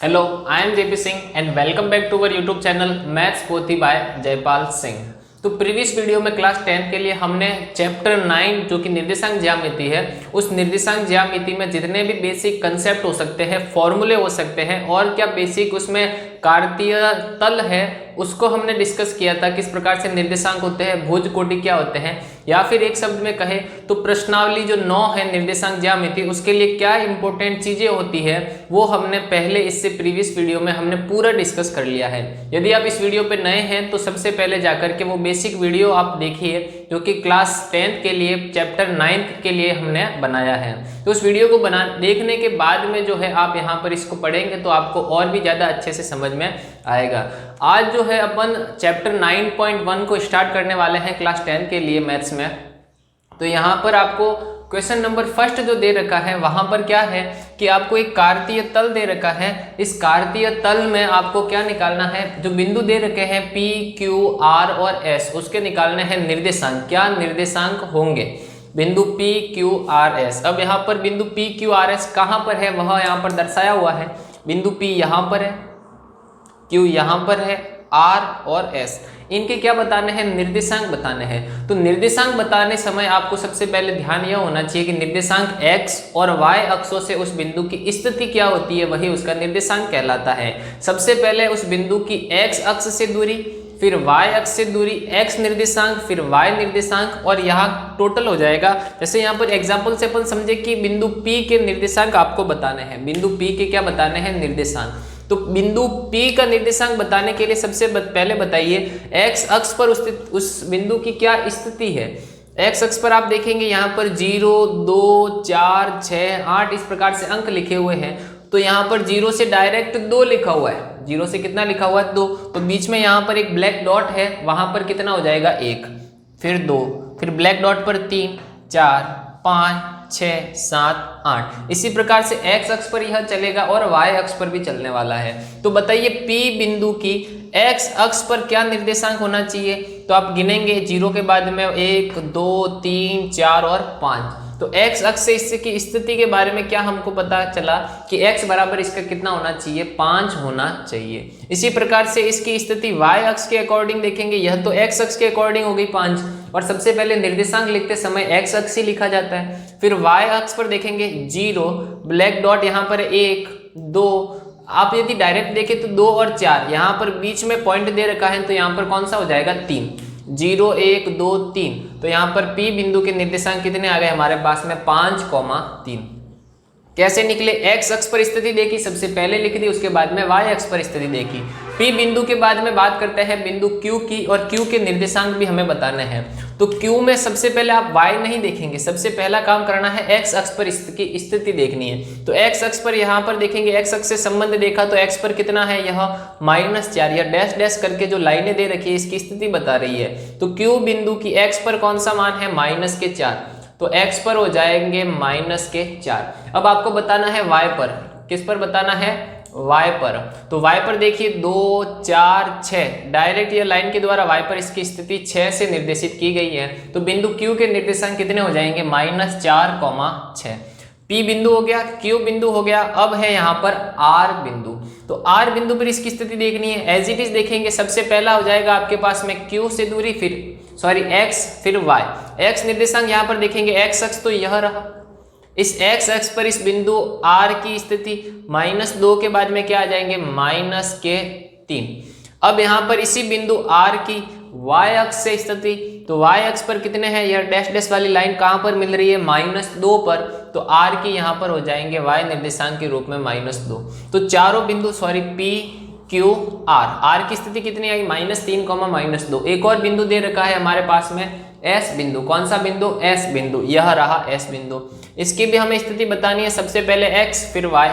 Hello, I am JP Singh and welcome back to our YouTube channel maths Pothi by Jaipal Singh. तो previous video में class 10 के लिए हमने chapter 9 जो कि निर्देशांक ज्यामिति है, उस निर्देशांक ज्यामिति में जितने भी बेसिक कंसेप्ट हो सकते हैं, फॉर्मूले हो सकते हैं और क्या बेसिक उसमें कार्तीय तल है उसको हमने डिस्कस किया था। किस प्रकार से निर्देशांक होते हैं, भुज कोटि क्या होते हैं, या फिर एक शब्द में कहे तो प्रश्नावली जो 9 है निर्देशांक ज्यामिति, उसके लिए क्या इंपॉर्टेंट चीजें होती है वो हमने पहले इससे प्रीवियस वीडियो में हमने पूरा डिस्कस कर लिया है। यदि आप इस वीडियो पे नए हैं तो सबसे पहले जाकर के वो बेसिक वीडियो आप देखिए जो कि क्लास 10th के लिए चैप्टर 9 के लिए हमने बनाया है। तो उस वीडियो को देखने के बाद में जो है आप यहाँ पर इसको पढ़ेंगे तो आपको और भी ज़्यादा अच्छे से समझ में आएगा। आज जो है अपन चैप्टर 9.1 को स्टार्ट करने वाले हैं क्लास 10 के लिए मैथ्स में। तो यहाँ पर आपको क्वेश्चन नंबर फर्स्ट जो दे रखा है वहां पर क्या है कि आपको एक कार्तीय तल दे रखा है। इस कार्तीय तल में आपको क्या निकालना है, जो बिंदु दे रखे हैं P, Q, R और S, उसके निकालने हैं निर्देशांक। क्या निर्देशांक होंगे बिंदु P, Q, R, S। अब यहाँ पर बिंदु P, Q, R, S कहाँ पर है वह यहाँ पर दर्शाया हुआ है। बिंदु P यहाँ पर है, Q यहाँ पर है, R और S इनके क्या बताने हैं, निर्देशांक बताने हैं। तो निर्देशांक बताने समय आपको सबसे पहले ध्यान यह होना चाहिए कि निर्देशांक x और y अक्षों से उस बिंदु की स्थिति क्या होती है वही उसका निर्देशांक कहलाता है। सबसे पहले उस बिंदु की x अक्ष से दूरी, फिर y अक्ष से दूरी, x निर्देशांक, फिर y निर्देशांक और यहाँ टोटल हो जाएगा। जैसे यहाँ पर एग्जाम्पल से अपन समझे कि बिंदु P के निर्देशांक आपको बताने हैं। बिंदु P के क्या बताने हैं, निर्देशांक। तो बिंदु P का निर्देशांक बताने के लिए सबसे पहले बताइए x अक्ष पर उस बिंदु की क्या स्थिति है। x अक्ष पर आप देखेंगे यहाँ पर 0, 2, 4, 6, 8 इस प्रकार से अंक लिखे हुए हैं। तो यहाँ पर 0 से डायरेक्ट 2 लिखा हुआ है। 0 से कितना लिखा हुआ है, 2। तो बीच में यहाँ पर एक ब्लैक डॉट है, वहां पर कितना हो जाएगा, 1, फिर 2, फिर ब्लैक डॉट पर 3, 4, 5, 6, 7, 8 इसी प्रकार से x अक्ष पर यह चलेगा और y अक्ष पर भी चलने वाला है। तो बताइए P बिंदु की x अक्ष पर क्या निर्देशांक होना चाहिए। तो आप गिनेंगे 0 के बाद में 1, 2, 3, 4 और 5। तो x अक्ष से इसकी स्थिति के बारे में क्या हमको पता चला कि x बराबर इसका कितना होना चाहिए, 5 होना चाहिए। इसी प्रकार से इसकी स्थिति y अक्ष के अकॉर्डिंग देखेंगे, यह तो x अक्ष के अकॉर्डिंग हो गई 5 और सबसे पहले निर्देशांक लिखते समय x अक्ष ही लिखा जाता है। फिर y अक्ष पर देखेंगे 0, ब्लैक डॉट यहाँ पर 1, 2, आप यदि डायरेक्ट देखें तो 2 और 4, यहाँ पर बीच में पॉइंट दे रखा है तो यहाँ पर कौन सा हो जाएगा, 3, 0, 1, 2, 3। तो यहाँ पर P बिंदु के निर्देशांक कितने आ गए हमारे पास में, 5, 3। कैसे निकले, x अक्ष पर स्थिति देखी सबसे पहले लिख दी, उसके बाद में y अक्ष पर स्थिति देखी। P बिंदु के बाद में बात करते हैं बिंदु Q की, और Q के निर्देशांक भी हमें बताने हैं। तो Q में सबसे पहले आप y नहीं देखेंगे, सबसे पहला काम करना है x अक्ष पर की स्थिति देखनी है। तो x अक्ष पर यहाँ पर देखेंगे, x अक्ष से संबंध देखा तो x पर कितना है, यह -4, या डैश डैश करके जो लाइनें दे रखी है इसकी स्थिति बता रही है। तो Q बिंदु की x पर कौन सा मान है, -4, तो x पर हो जाएंगे -4। अब आपको बताना है y पर, किस पर बताना है, y पर। तो y पर देखिए 2, 4, 6 डायरेक्ट ये लाइन के द्वारा y पर इसकी स्थिति 6 से निर्देशित की गई है। तो बिंदु Q के निर्देशांक कितने हो जाएंगे, -4, 6। P बिंदु हो गया, Q बिंदु हो गया। अब है यहाँ पर R बिंदु। तो R बिंदु पर इसकी स्थिति देखनी है, एज इट इज देखेंगे। सबसे पहला हो जाएगा आपके पास में Q से दूरी, x फिर y। x निर्देशांक यहाँ पर देखेंगे, x अक्ष तो यह रहा, इस x अक्ष पर इस बिंदु R की स्थिति -2 के बाद में क्या आ जाएंगे, -3। अब यहाँ पर इसी बिंदु R की y अक्ष से स्थिति, तो y अक्ष पर कितने हैं, यह डैश डैश वाली लाइन कहाँ पर मिल रही है, -2 पर। तो R की यहाँ पर हो जाएंगे y निर्देशांक के रूप में -2। तो चारों बिंदु P, Q, R की स्थिति कितनी आई, -3, -2। एक और बिंदु दे रखा है हमारे पास में S बिंदु। कौन सा बिंदु, S बिंदु, यह रहा S बिंदु। इसकी भी हमें स्थिति बतानी है, सबसे पहले x फिर y।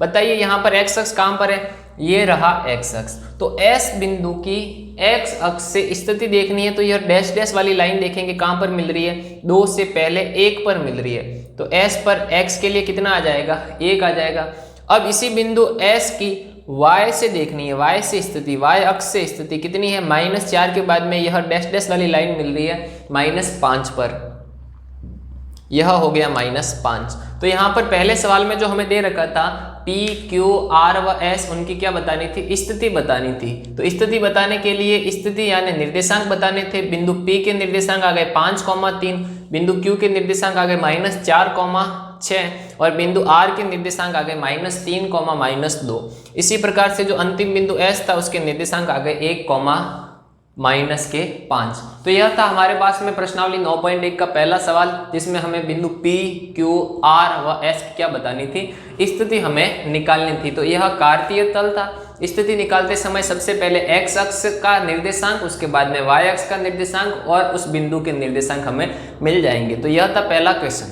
बताइए यहाँ पर x अक्ष कहाँ पर है, ये रहा x अक्ष। तो S बिंदु की x अक्ष से स्थिति देखनी है तो यह डैश डैश वाली लाइन देखेंगे कहाँ पर मिल रही है, 2 से पहले 1 पर मिल रही है। तो S पर x के लिए कितना आ जाएगा, 1 आ जाएगा। अब इसी बिंदु S की y से देखनी है, y से स्थिति, y अक्ष से स्थिति कितनी है, -4 के बाद में यह डैश डैश वाली लाइन मिल रही है -5 पर, यह हो गया -5। तो यहाँ पर पहले सवाल में जो हमें दे रखा था P पी क्यू आर व एस उनकी क्या बतानी थी, स्थिति बतानी थी। तो स्थिति बताने के लिए स्थिति यानी निर्देशांक बताने थे। बिंदु P के निर्देशांक आ गए 5,3, बिंदु Q के निर्देशांक आ गए -4,6 और बिंदु R के निर्देशांक आ गए -3, -2। इसी प्रकार से जो अंतिम बिंदु S था उसके निर्देशांक आ गए 1,-5। तो यह था हमारे पास में प्रश्नावली 9.1 का पहला सवाल, जिसमें हमें बिंदु P, Q, R व S की क्या बतानी थी, स्थिति हमें निकालनी थी। तो यह कार्तीय तल था। स्थिति निकालते समय सबसे पहले x अक्ष का निर्देशांक, उसके बाद में y अक्ष का निर्देशांक और उस बिंदु के निर्देशांक हमें मिल जाएंगे। तो यह था पहला क्वेश्चन।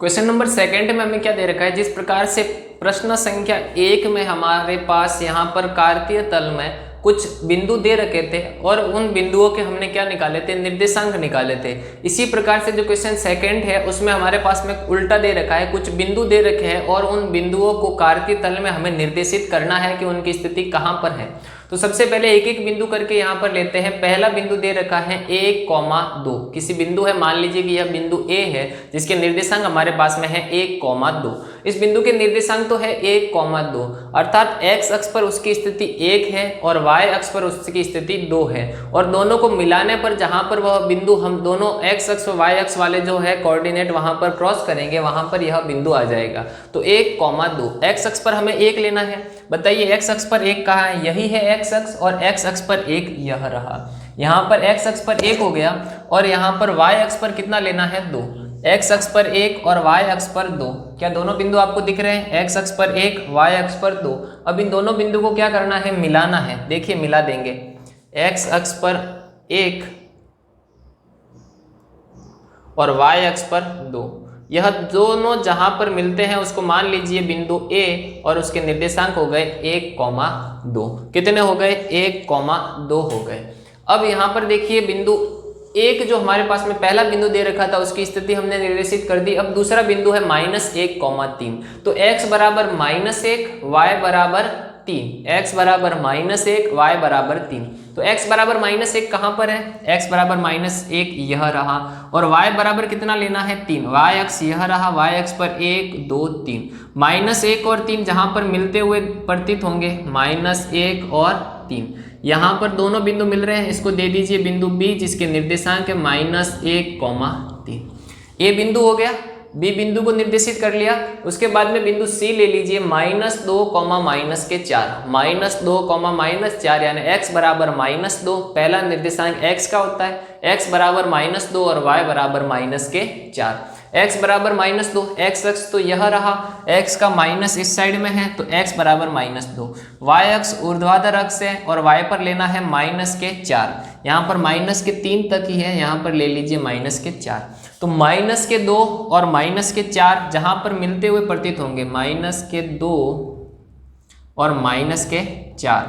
क्वेश्चन नंबर सेकंड में हमें क्या दे रखा है, जिस प्रकार से प्रश्न संख्या 1 में हमारे पास यहाँ पर कार्तीय तल में कुछ बिंदु दे रखे थे और उन बिंदुओं के हमने क्या निकाले थे, निर्देशांक निकाले थे। इसी प्रकार से जो क्वेश्चन सेकंड है उसमें हमारे पास में उल्टा दे रखा है, कुछ बिंदु दे रखे हैं और उन बिंदुओं को कार्तीय तल में हमें निर्देशित करना है कि उनकी स्थिति कहाँ पर है। तो सबसे पहले एक एक बिंदु करके यहाँ पर लेते हैं। पहला बिंदु दे रखा है 1,2, किसी बिंदु है, मान लीजिए कि यह बिंदु A है जिसके निर्देशांक हमारे पास में है 1,2। इस बिंदु के निर्देशांक तो है 1,2, अर्थात x अक्ष पर उसकी स्थिति 1 है और y अक्ष पर उसकी स्थिति 2 है और दोनों को मिलाने पर जहां पर वह बिंदु हम दोनों x अक्ष और y अक्ष वाले जो है कोऑर्डिनेट वहां पर क्रॉस करेंगे, वहां पर यह बिंदु आ जाएगा। तो 1,2 x अक्ष पर हमें 1 लेना है। बताइए x अक्ष पर 1 कहाँ है, यही है x अक्ष और x अक्ष पर 1 यह रहा। यहाँ पर x अक्ष पर 1 हो गया और यहाँ पर y अक्ष पर कितना लेना है, 2। x अक्ष पर 1 और y अक्ष पर 2। क्या दोनों बिंदु आपको दिख रहे हैं, x अक्ष पर 1 y अक्ष पर 2। अब इन दोनों बिंदु को क्या करना है, मिलाना है। देखिए मिला देंगे, x अक्ष पर 1 और y अक्ष पर 2, यह दोनों जहां पर मिलते हैं उसको मान लीजिए बिंदु A और उसके निर्देशांक हो गए 1,2। कितने हो गए, 1,2 हो गए। अब यहाँ पर देखिए बिंदु 1 जो हमारे पास में पहला बिंदु दे रखा था उसकी स्थिति हमने निर्देशित कर दी। अब दूसरा बिंदु है -1,3। तो x बराबर -1 y बराबर 3, x बराबर -1 y बराबर 3। तो x बराबर -1 कहाँ पर है, x बराबर -1 यह रहा और y बराबर कितना लेना है, 3। y अक्ष यह रहा, y अक्ष पर 1 2 3, -1 और 3 जहां पर मिलते हुए प्रतीत होंगे, -1 और 3। यहाँ पर दोनों बिंदु मिल रहे हैं, इसको दे दीजिए बिंदु B जिसके निर्देशांक है -1,3। ये बिंदु हो गया, B बिंदु को निर्देशित कर लिया। उसके बाद में बिंदु C ले लीजिए -2, -2, -4 यानी x बराबर -2। पहला निर्देशांक x का होता है, x बराबर -2 और y बराबर -4। x बराबर -2, x अक्ष तो यह रहा, x का माइनस इस साइड में है तो x बराबर -2। y अक्ष ऊर्ध्वाधर अक्ष है और y पर लेना है -4। यहाँ पर -3 तक ही है, यहाँ पर ले लीजिए -4। तो -2 और -4 जहां पर मिलते हुए प्रतीत होंगे, -2 और -4,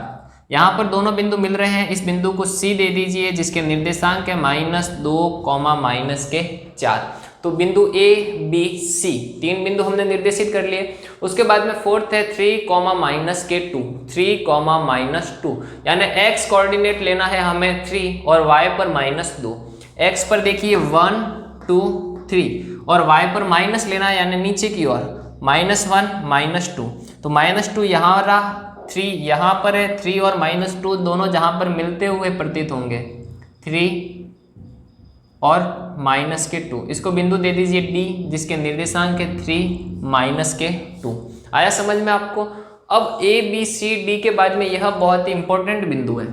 यहाँ पर दोनों बिंदु मिल रहे हैं। इस बिंदु को C दे दीजिए जिसके निर्देशांक है -2, -4। तो बिंदु A B C 3 बिंदु हमने निर्देशित कर लिए। उसके बाद में फोर्थ है 3, -2, 3, यानी x कोऑर्डिनेट लेना है हमें 3 और y पर -2। x पर देखिए 1 2 3 और y पर माइनस लेना है यानी नीचे की ओर, -1 -2। तो -2 यहाँ रहा, 3 यहाँ पर है, 3 और -2 दोनों जहाँ पर मिलते हुए प्रतीत होंगे, 3 और -2। इसको बिंदु दे दीजिए D जिसके निर्देशांक है 3 -2। आया समझ में आपको। अब A B C D के बाद में यह बहुत ही इंपॉर्टेंट बिंदु है,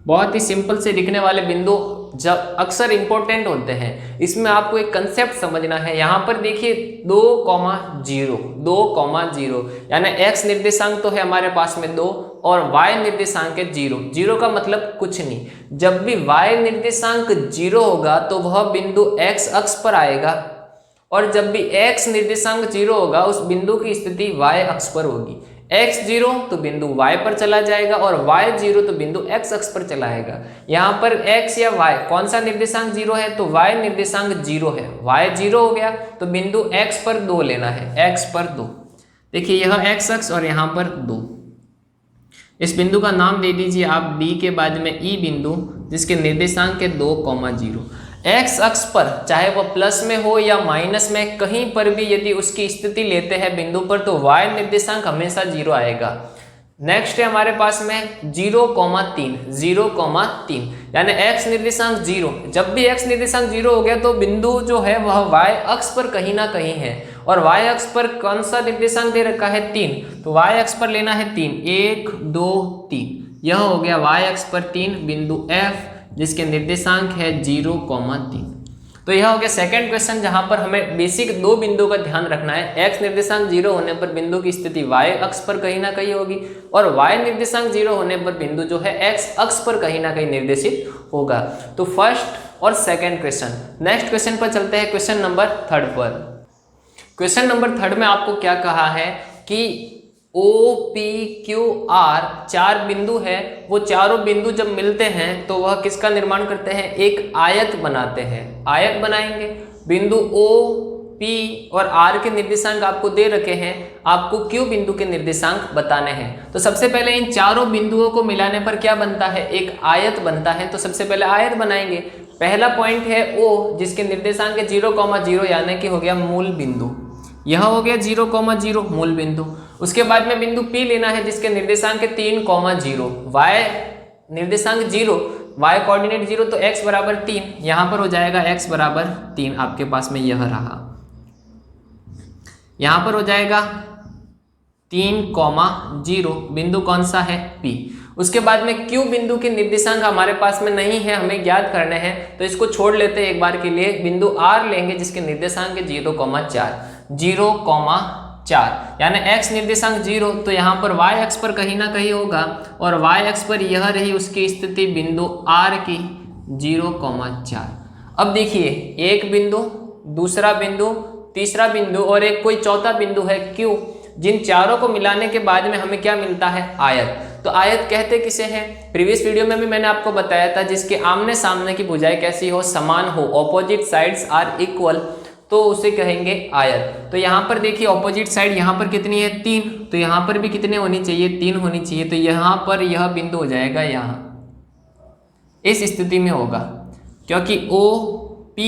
बहुत ही सिंपल से दिखने वाले बिंदु जब अक्सर इंपॉर्टेंट होते हैं। इसमें आपको एक कंसेप्ट समझना है। यहाँ पर देखिए 2, 0 यानी x निर्देशांक तो है हमारे पास में 2 और y निर्देशांक है 0। 0 का मतलब कुछ नहीं, जब भी y निर्देशांक 0 होगा तो वह बिंदु x अक्ष पर आएगा और जब भी x निर्देशांक 0 होगा उस बिंदु की स्थिति y अक्ष पर होगी। x 0 तो बिंदु y पर चला जाएगा और y 0 तो बिंदु x अक्ष पर चला आएगा। यहाँ पर x या y कौन सा निर्देशांक 0 है, तो y निर्देशांक 0 है। y 0 हो गया तो बिंदु x पर 2 लेना है, x पर 2। देखिए यह x अक्ष और यहाँ पर 2। इस बिंदु का नाम दे दीजिए आप D के बाद में E बिंदु जिसके निर्देशांक है 2, 0। एक्स अक्ष पर चाहे वह प्लस में हो या माइनस में, कहीं पर भी यदि उसकी स्थिति लेते हैं बिंदु पर तो y निर्देशांक हमेशा 0 आएगा। नेक्स्ट है हमारे पास में 0,3, 0,3 यानी x निर्देशांक 0। जब भी x निर्देशांक 0 हो गया तो बिंदु जो है वह y अक्ष पर कहीं ना कहीं है, और y अक्ष पर कौन सा निर्देशांक दे रखा है 3, तो y अक्ष पर लेना है 3, 1 2 3, यह हो गया y अक्ष पर 3 बिंदु f जिसके निर्देशांक है 0,3। तो यह हो गया सेकंड क्वेश्चन, जहां पर हमें बेसिक दो बिंदुओं का ध्यान रखना है। x निर्देशांक 0 होने पर बिंदु की स्थिति y अक्ष पर कहीं ना कहीं होगी, और y निर्देशांक 0 होने पर बिंदु जो है x अक्ष पर कहीं ना कहीं निर्देशित होगा। तो फर्स्ट और सेकंड क्वेश्चन। नेक्स्ट क्वेश्चन पर चलते हैं, क्वेश्चन नंबर 3 पर। क्वेश्चन नंबर 3 में आपको क्या कहा है कि OPQR 4 बिंदु है, वो चारों बिंदु जब मिलते हैं तो वह किसका निर्माण करते हैं, एक आयत बनाते हैं। आयत बनाएंगे, बिंदु O, P और R के निर्देशांक आपको दे रखे हैं, आपको Q बिंदु के निर्देशांक बताने हैं। तो सबसे पहले इन चारों बिंदुओं को मिलाने पर क्या बनता है, एक आयत बनता है। तो सबसे पहले आयत बनाएंगे। पहला पॉइंट है O जिसके निर्देशांक है 0,0 यानी कि हो गया मूल बिंदु, यह हो गया 0,0 मूल बिंदु। उसके बाद में बिंदु P लेना है जिसके निर्देशांक है 3,0, y निर्देशांक 0, y कोऑर्डिनेट 0, तो x बराबर 3, यहाँ पर हो जाएगा x बराबर 3, आपके पास में यह रहा, यहाँ पर हो जाएगा 3,0, बिंदु कौन सा है P। उसके बाद में Q बिंदु के निर्देशांक हमारे पास में नहीं है, हमें ज्ञात करने हैं, तो इसको छोड़ लेते हैं एक बार के लिए। बिंदु R लेंगे जिसके निर्देशांक है 0,4 यानी x निर्देशांक 0, तो यहाँ पर y अक्ष पर कहीं ना कहीं होगा, और y अक्ष पर यह रही उसकी स्थिति बिंदु R की 0,4। अब देखिए एक बिंदु, दूसरा बिंदु, तीसरा बिंदु और एक कोई चौथा बिंदु है Q, जिन चारों को मिलाने के बाद में हमें क्या मिलता है, आयत। तो आयत कहते किसे हैं, प्रीवियस वीडियो में भी मैंने आपको बताया था, जिसके आमने सामने की भुजाएं कैसी हो, समान हो, ऑपोजिट साइड्स आर इक्वल, तो उसे कहेंगे आयत। तो यहाँ पर देखिए ऑपोजिट साइड यहाँ पर कितनी है 3, तो यहाँ पर भी कितने होनी चाहिए, 3 होनी चाहिए। तो यहाँ पर यह बिंदु हो जाएगा, यहाँ इस स्थिति में होगा, क्योंकि O P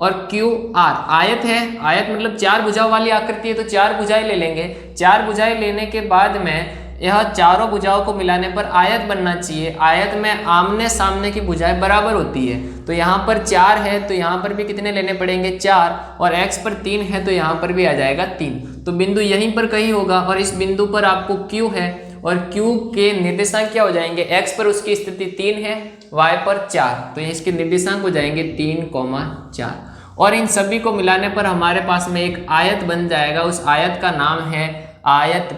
और Q R आयत है। आयत मतलब 4 भुजाओं वाली आकृति है, तो 4 भुजाएं ले लेंगे। 4 भुजाएं लेने के बाद में यह चारों भुजाओं को मिलाने पर आयत बनना चाहिए। आयत में आमने सामने की भुजाएं बराबर होती है, तो यहाँ पर 4 है तो यहाँ पर भी कितने लेने पड़ेंगे 4, और x पर 3 है तो यहाँ पर भी आ जाएगा 3। तो बिंदु यहीं पर कहीं होगा, और इस बिंदु पर आपको Q है, और Q के निर्देशांक क्या हो जाएंगे, x पर उसकी स्थिति 3 है, y पर 4, तो इसके निर्देशांक हो जाएंगे 3,4। और इन सभी को मिलाने पर हमारे पास में एक आयत बन जाएगा। उस आयत का नाम है आयत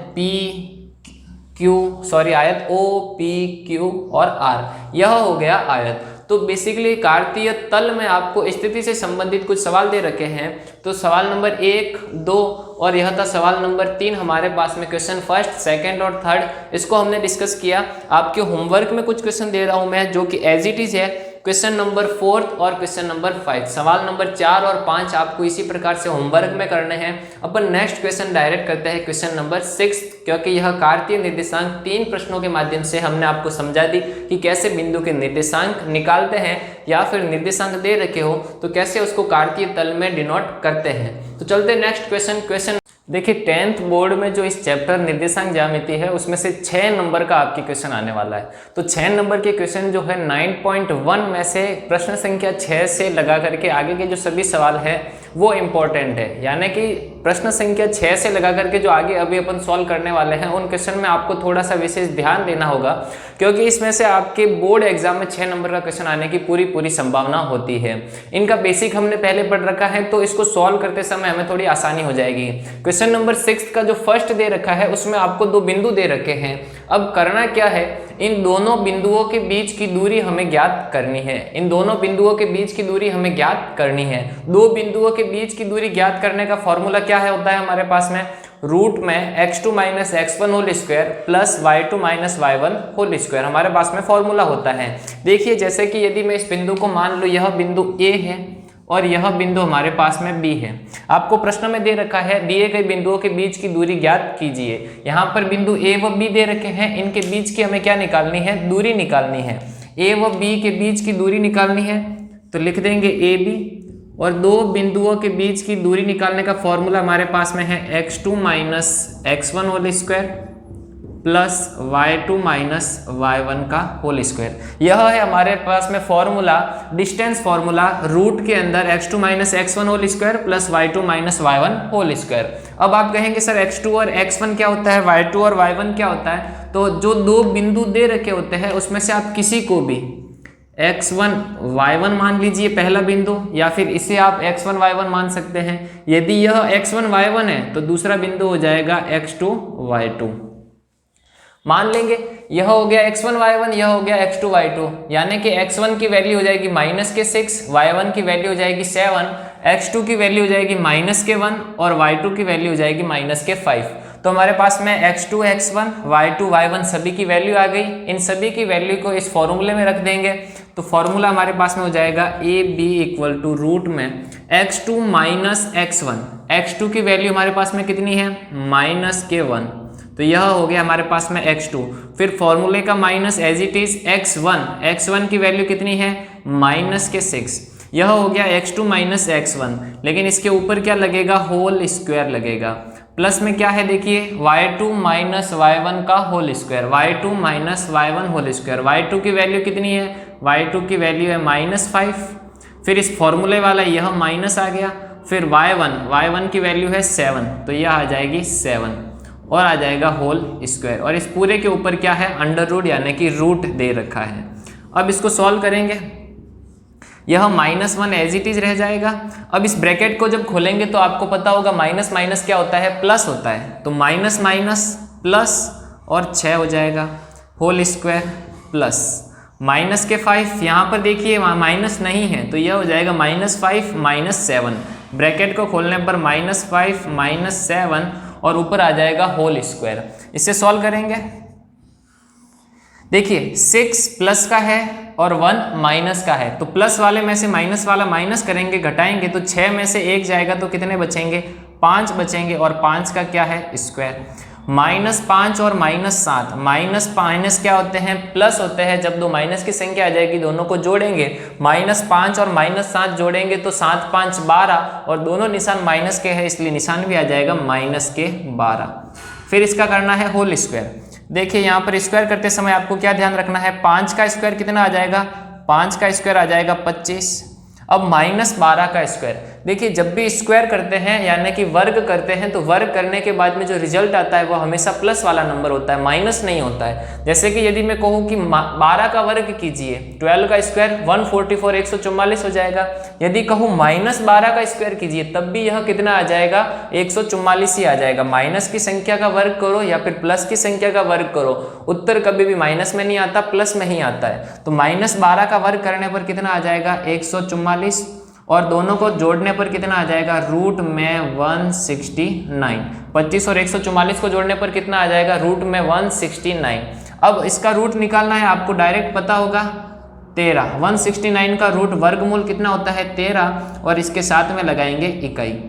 आयत OPQ और R, यह हो गया आयत। तो बेसिकली कार्तीय तल में आपको स्थिति से संबंधित कुछ सवाल दे रखे हैं। तो सवाल नंबर 1, 2 और यह था सवाल नंबर 3 हमारे पास में। क्वेश्चन फर्स्ट, सेकंड और थर्ड इसको हमने डिस्कस किया। आपके होमवर्क में कुछ क्वेश्चन दे रहा हूं मैं, जो कि एज इट इज है। क्वेश्चन नंबर 4 और क्वेश्चन नंबर 5, सवाल नंबर 4 और 5 आपको इसी प्रकार से होमवर्क में करने हैं। अपन नेक्स्ट क्वेश्चन डायरेक्ट करते हैं, क्वेश्चन नंबर 6, क्योंकि यह कार्तीय निर्देशांक 3 प्रश्नों के माध्यम से हमने आपको समझा दी कि कैसे बिंदु के निर्देशांक निकालते हैं, या फिर निर्देशांक दे रखे हो तो कैसे उसको कार्तीय तल में डिनोट करते हैं। तो चलते नेक्स्ट क्वेश्चन। देखिए 10th बोर्ड में जो इस चैप्टर निर्देशांक ज्यामिति है उसमें से 6 नंबर का आपके क्वेश्चन आने वाला है। तो 6 नंबर के क्वेश्चन जो है 9.1 में से प्रश्न संख्या 6 से लगा करके आगे के जो सभी सवाल है वो इम्पोर्टेंट है। यानी कि प्रश्न संख्या 6 से लगा करके जो आगे अभी अपन सॉल्व करने वाले हैं उन क्वेश्चन में आपको थोड़ा सा विशेष ध्यान देना होगा, क्योंकि इसमें से आपके बोर्ड एग्जाम में 6 नंबर का क्वेश्चन आने की पूरी संभावना होती है। इनका बेसिक हमने पहले पढ़ रखा है, तो इसको सॉल्व करते समय हमें थोड़ी आसानी हो जाएगी। क्वेश्चन नंबर 6 का जो फर्स्ट दे रखा है उसमें आपको 2 बिंदु दे रखे हैं। अब करना क्या है, इन दोनों बिंदुओं के बीच की दूरी हमें ज्ञात करनी है। इन दोनों बिंदुओं के बीच की दूरी हमें ज्ञात करनी है। 2 बिंदुओं के बीच की दूरी ज्ञात करने का फॉर्मूला क्या है होता है हमारे पास में, रूट में x2 - x1 whole square plus y2 - y1 whole square हमारे पास में फॉर्मूला होता है। देखिए जैसे कि यदि मैं इस बिंदु को मान लो यह बिंदु A है और यह बिंदु हमारे पास में B है। आपको प्रश्न में दे रखा है दिए गए बिंदुओं के बीच की दूरी ज्ञात कीजिए। यहाँ पर बिंदु A व B दे रखे हैं, इनके बीच की हमें क्या निकालनी है, दूरी निकालनी है। A व B के बीच की दूरी निकालनी है। तो लिख देंगे ए बी, और दो बिंदुओं के बीच की दूरी निकालने का फॉर्मूला हमारे पास में है x2 minus x1 whole square plus y2 minus y1 का होल स्क्वायर। यह है हमारे पास में फॉर्मूला, डिस्टेंस फॉर्मूला रूट के अंदर x2 minus x1 whole square plus y2 minus y1 whole square. अब आप कहेंगे सर x2 और x1 क्या होता है, y2 और y1 क्या होता है? तो जो दो बिंदु दे रखे होते हैं उसमें से आप किसी को भी x1 y1 मान लीजिए पहला बिंदु, या फिर इसे आप x1 y1 मान सकते हैं। यदि यह x1 y1 है तो दूसरा बिंदु हो जाएगा x2 y2। मान लेंगे यह हो गया x1 y1, यह हो गया x2 y2, यानी कि x1 की वैल्यू हो जाएगी -6, y1 की वैल्यू हो जाएगी 7, x2 की वैल्यू हो जाएगी -1 और y2 की वैल्यू हो जाएगी -5। तो हमारे पास में x2 x1 y2 y1 सभी की वैल्यू आ गई। इन सभी की वैल्यू को इस फॉर्मूले में रख देंगे, तो फॉर्मूला हमारे पास में हो जाएगा A B equal to root में x2 माइनस x1। x2 की वैल्यू हमारे पास में कितनी है, -1, तो यह हो गया हमारे पास में x2। फिर फॉर्मूले का minus as it is x1 की वैल्यू कितनी है, -6, यह हो गया x2 माइनस x1, लेकिन इसके ऊपर क्या लगेगा, होल स्क्वायर लगेगा। प्लस में क्या है देखिए, y2 माइनस y1 का whole square, y2 minus y1 whole square. y2 की वैल्यू कितनी है, y2 की वैल्यू है -5, फिर इस फॉर्मूले वाला यह माइनस आ गया, फिर y1 की वैल्यू है 7, तो यह आ जाएगी 7 और आ जाएगा होल स्क्वायर, और इस पूरे के ऊपर क्या है, अंडर रूट यानी कि रूट दे रखा है। अब इसको सॉल्व करेंगे, यह -1 एज इट इज रह जाएगा। अब इस ब्रैकेट को जब खोलेंगे तो आपको पता होगा माइनस माइनस क्या होता है, प्लस होता है, तो माइनस माइनस प्लस और 6 हो जाएगा होल स्क्वायर प्लस माइनस के 5, यहाँ पर देखिए माइनस नहीं है तो यह हो जाएगा -5 -7, ब्रैकेट को खोलने पर -5 -7 और ऊपर आ जाएगा होल स्क्वायर। इसे सॉल्व करेंगे, देखिए 6 प्लस का है और 1 माइनस का है, तो प्लस वाले में से माइनस वाला माइनस करेंगे, घटाएंगे तो 6 में से 1 जाएगा तो कितने बचेंगे, 5 बचेंगे, और 5 का क्या है, स्क्वायर। -5 और -7, माइनस क्या होते हैं, प्लस होते हैं। जब दो माइनस की संख्या आ जाएगी दोनों को जोड़ेंगे, -5 और -7 जोड़ेंगे तो 7 5 12, और दोनों निशान माइनस के हैं इसलिए निशान भी आ जाएगा -12। फिर इसका करना है होल स्क्वायर। देखिए यहाँ पर स्क्वायर करते समय आपको क्या ध्यान रखना है, 5 का स्क्वायर कितना आ जाएगा, 5 का स्क्वायर आ जाएगा 25। अब -12 का स्क्वायर, देखिए जब भी स्क्वायर करते हैं यानी कि वर्ग करते हैं तो वर्ग करने के बाद में जो रिजल्ट आता है वो हमेशा प्लस वाला नंबर होता है, माइनस नहीं होता है। जैसे कि यदि मैं कहूँ कि 12 का वर्ग कीजिए, 12 का स्क्वायर 144 144 हो जाएगा। यदि कहूँ -12 का स्क्वायर कीजिए तब भी यह कितना आ जाएगा, 144 ही आ जाएगा। माइनस की संख्या का वर्ग करो या फिर प्लस की संख्या का वर्ग करो, उत्तर कभी भी माइनस में नहीं आता, प्लस में ही आता है। तो -12 का वर्ग करने पर कितना आ जाएगा, 144, और दोनों को जोड़ने पर कितना आ जाएगा, रूट में 169। 25 और 144 को जोड़ने पर कितना आ जाएगा, रूट में 169। अब इसका रूट निकालना है, आपको डायरेक्ट पता होगा 13। 169 का रूट वर्गमूल कितना होता है, 13, और इसके साथ में लगाएंगे इकाई।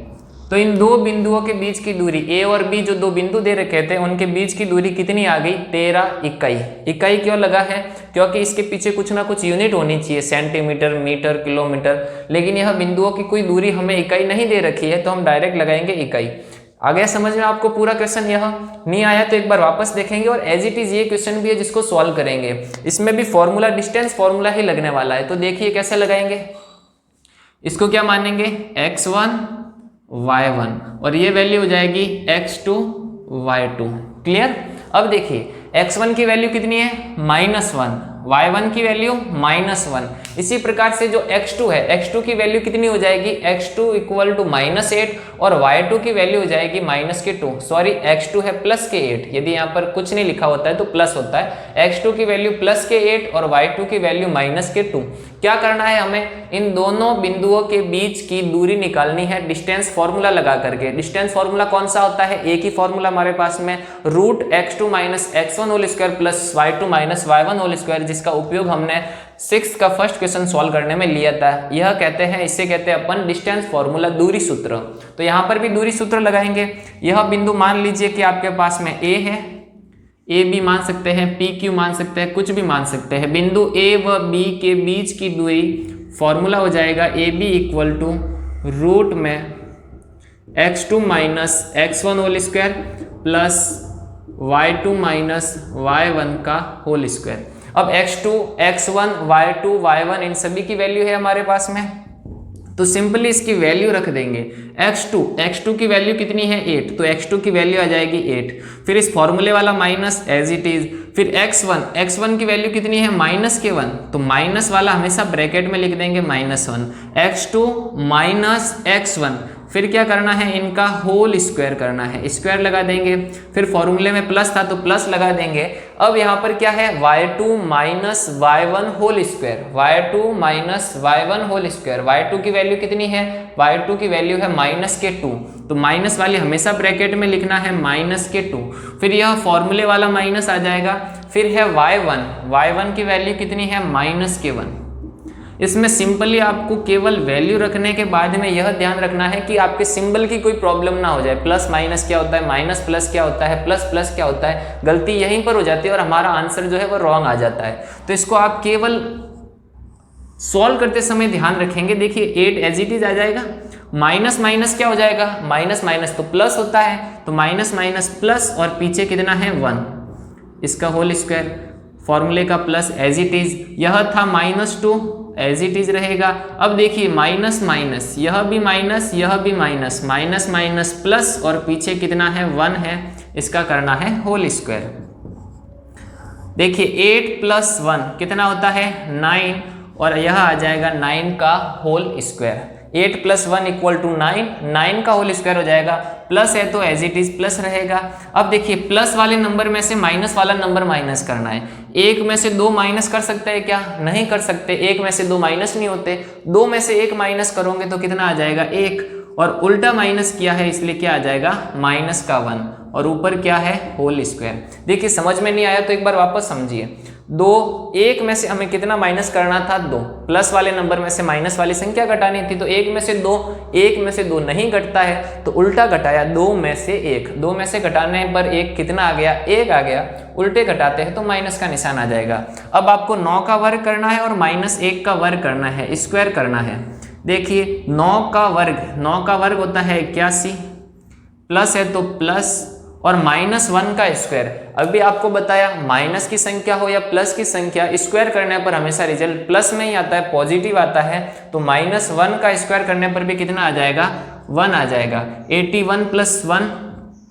तो इन दो बिंदुओं के बीच की दूरी ए और बी, जो दो बिंदु दे रखे थे उनके बीच की दूरी कितनी आ गई, 13 इकाई। इकाई क्यों लगा है, क्योंकि इसके पीछे कुछ ना कुछ यूनिट होनी चाहिए, सेंटीमीटर, मीटर, किलोमीटर, लेकिन यह बिंदुओं की कोई दूरी हमें इकाई नहीं दे रखी है तो हम डायरेक्ट लगाएंगे इकाई। आ गया समझ में आपको पूरा क्वेश्चन? यह नहीं आया तो एक बार वापस देखेंगे, और एज इट इज ये क्वेश्चन भी है जिसको सॉल्व करेंगे। इसमें भी फॉर्मूला, डिस्टेंस फॉर्मूला ही लगने वाला है। तो देखिए कैसे लगाएंगे, इसको क्या मानेंगे, x1 y1, और ये वैल्यू हो जाएगी x2 y2। क्लियर? अब देखिए x1 की वैल्यू कितनी है, -1, y1 की वैल्यू -1। इसी प्रकार से जो x2 है, x2 की वैल्यू कितनी हो जाएगी, x2 इक्वल टू -8, और y2 की वैल्यू हो जाएगी -2। सॉरी, x2 है +8, यदि यहाँ पर कुछ नहीं लिखा होता है तो प्लस होता है। x2 की वैल्यू +8 और y2 की वैल्यू -2। क्या करना है हमें, इन दोनों बिंदुओं के बीच की दूरी निकालनी है डिस्टेंस फॉर्मूला लगा करके। डिस्टेंस फॉर्मूला कौन सा होता है, एक ही फॉर्मूला हमारे पास में, root x2 minus x1 whole square plus y2 minus y1 whole square, जिसका उपयोग हमने 6th का फर्स्ट क्वेश्चन सॉल्व करने में लिया था। यह कहते हैं, इससे कहते हैं अपन डिस्टेंस फॉर्मूला, दूरी सूत्र। तो यहाँ पर भी दूरी सूत्र लगाएंगे। यह बिंदु मान लीजिए कि आपके पास में A है, ए बी मान सकते हैं, पी क्यू मान सकते हैं, कुछ भी मान सकते हैं। बिंदु ए व बी के बीच की दूरी फॉर्मूला हो जाएगा A B equal to root में x2 minus x1 whole square plus y2 minus y1 का होल स्क्वायर। अब x2, x1, y2, y1 इन सभी की वैल्यू है हमारे पास में, तो सिंपली इसकी वैल्यू रख देंगे। x2 की वैल्यू कितनी है 8, तो x2 की वैल्यू आ जाएगी 8। फिर इस फॉर्मूले वाला माइनस एज इट इज। फिर x1 की वैल्यू कितनी है -k1, तो माइनस वाला हमेशा ब्रैकेट में लिख देंगे -1। x2 माइनस x1, फिर क्या करना है, इनका होल स्क्वायर करना है, स्क्वायर लगा देंगे। फिर फॉर्मूले में प्लस था तो प्लस लगा देंगे। अब यहाँ पर क्या है, y2 minus y1 whole square, y2 minus y1 whole square. y2 की वैल्यू कितनी है, y2 की वैल्यू है -k2, तो माइनस वाली हमेशा ब्रैकेट में लिखना है -k2। फिर यह फॉर्मूले वाला माइनस आ जाएगा। फिर है y1 की वैल्यू कितनी है -k1। इसमें सिंपली आपको केवल वैल्यू रखने के बाद में यह ध्यान रखना है कि आपके सिंबल की कोई प्रॉब्लम ना हो जाए। प्लस माइनस क्या होता है, माइनस प्लस क्या होता है, प्लस प्लस क्या होता है, गलती यहीं पर हो जाती है और हमारा आंसर जो है वो रॉन्ग आ जाता है। तो इसको आप केवल सॉल्व करते समय ध्यान रखेंगे। देखिए 8 एज इट इज आ जाएगा, माइनस माइनस क्या हो जाएगा, माइनस माइनस तो प्लस होता है, तो माइनस माइनस प्लस और पीछे कितना है 1, इसका होल स्क्वायर, फॉर्मूले का प्लस एज इट इज। यह था -2 एज इट इज रहेगा। अब देखिए माइनस माइनस, यह भी माइनस, यह भी माइनस, माइनस माइनस प्लस और पीछे कितना है 1 है, इसका करना है होल स्क्वायर। देखिए 8 + 1 कितना होता है 9, और यह आ जाएगा 9 का होल स्क्वायर। 8 + 1 = 9, 9 का होल स्क्वायर हो जाएगा। प्लस है तो एज इट इज प्लस रहेगा। अब देखिए प्लस वाले नंबर में से माइनस वाला नंबर माइनस करना है। 1 में से 2 माइनस कर सकते हैं क्या, नहीं कर सकते। 1 में से 2 माइनस नहीं होते, 2 में से 1 माइनस करोगे तो कितना आ जाएगा 1, और उल्टा माइनस किया है इसलिए क्या आ जाएगा -1, और ऊपर क्या है होल स्क्वायर। देखिए समझ में नहीं आया तो एक बार वापस समझिए। 1 में से हमें कितना माइनस करना था 2, प्लस वाले नंबर में से माइनस वाली संख्या घटानी थी, तो 1 में से 2 नहीं घटता है तो उल्टा घटाया 2 में से 1, 2 में से घटाने पर 1 कितना आ गया 1 आ गया, उल्टे घटाते हैं तो माइनस का निशान आ जाएगा। अब आपको 9 का वर्ग करना है और -1 का वर्ग करना है, स्क्वायर करना है। देखिए 9 का वर्ग होता है 81, प्लस है तो प्लस और -1 का स्क्वायर। अभी आपको बताया माइनस की संख्या हो या प्लस की संख्या, स्क्वायर करने पर हमेशा रिजल्ट प्लस में ही आता है, पॉजिटिव आता है। तो -1 का स्क्वायर करने पर भी कितना आ जाएगा 1 आ जाएगा। 81 + 1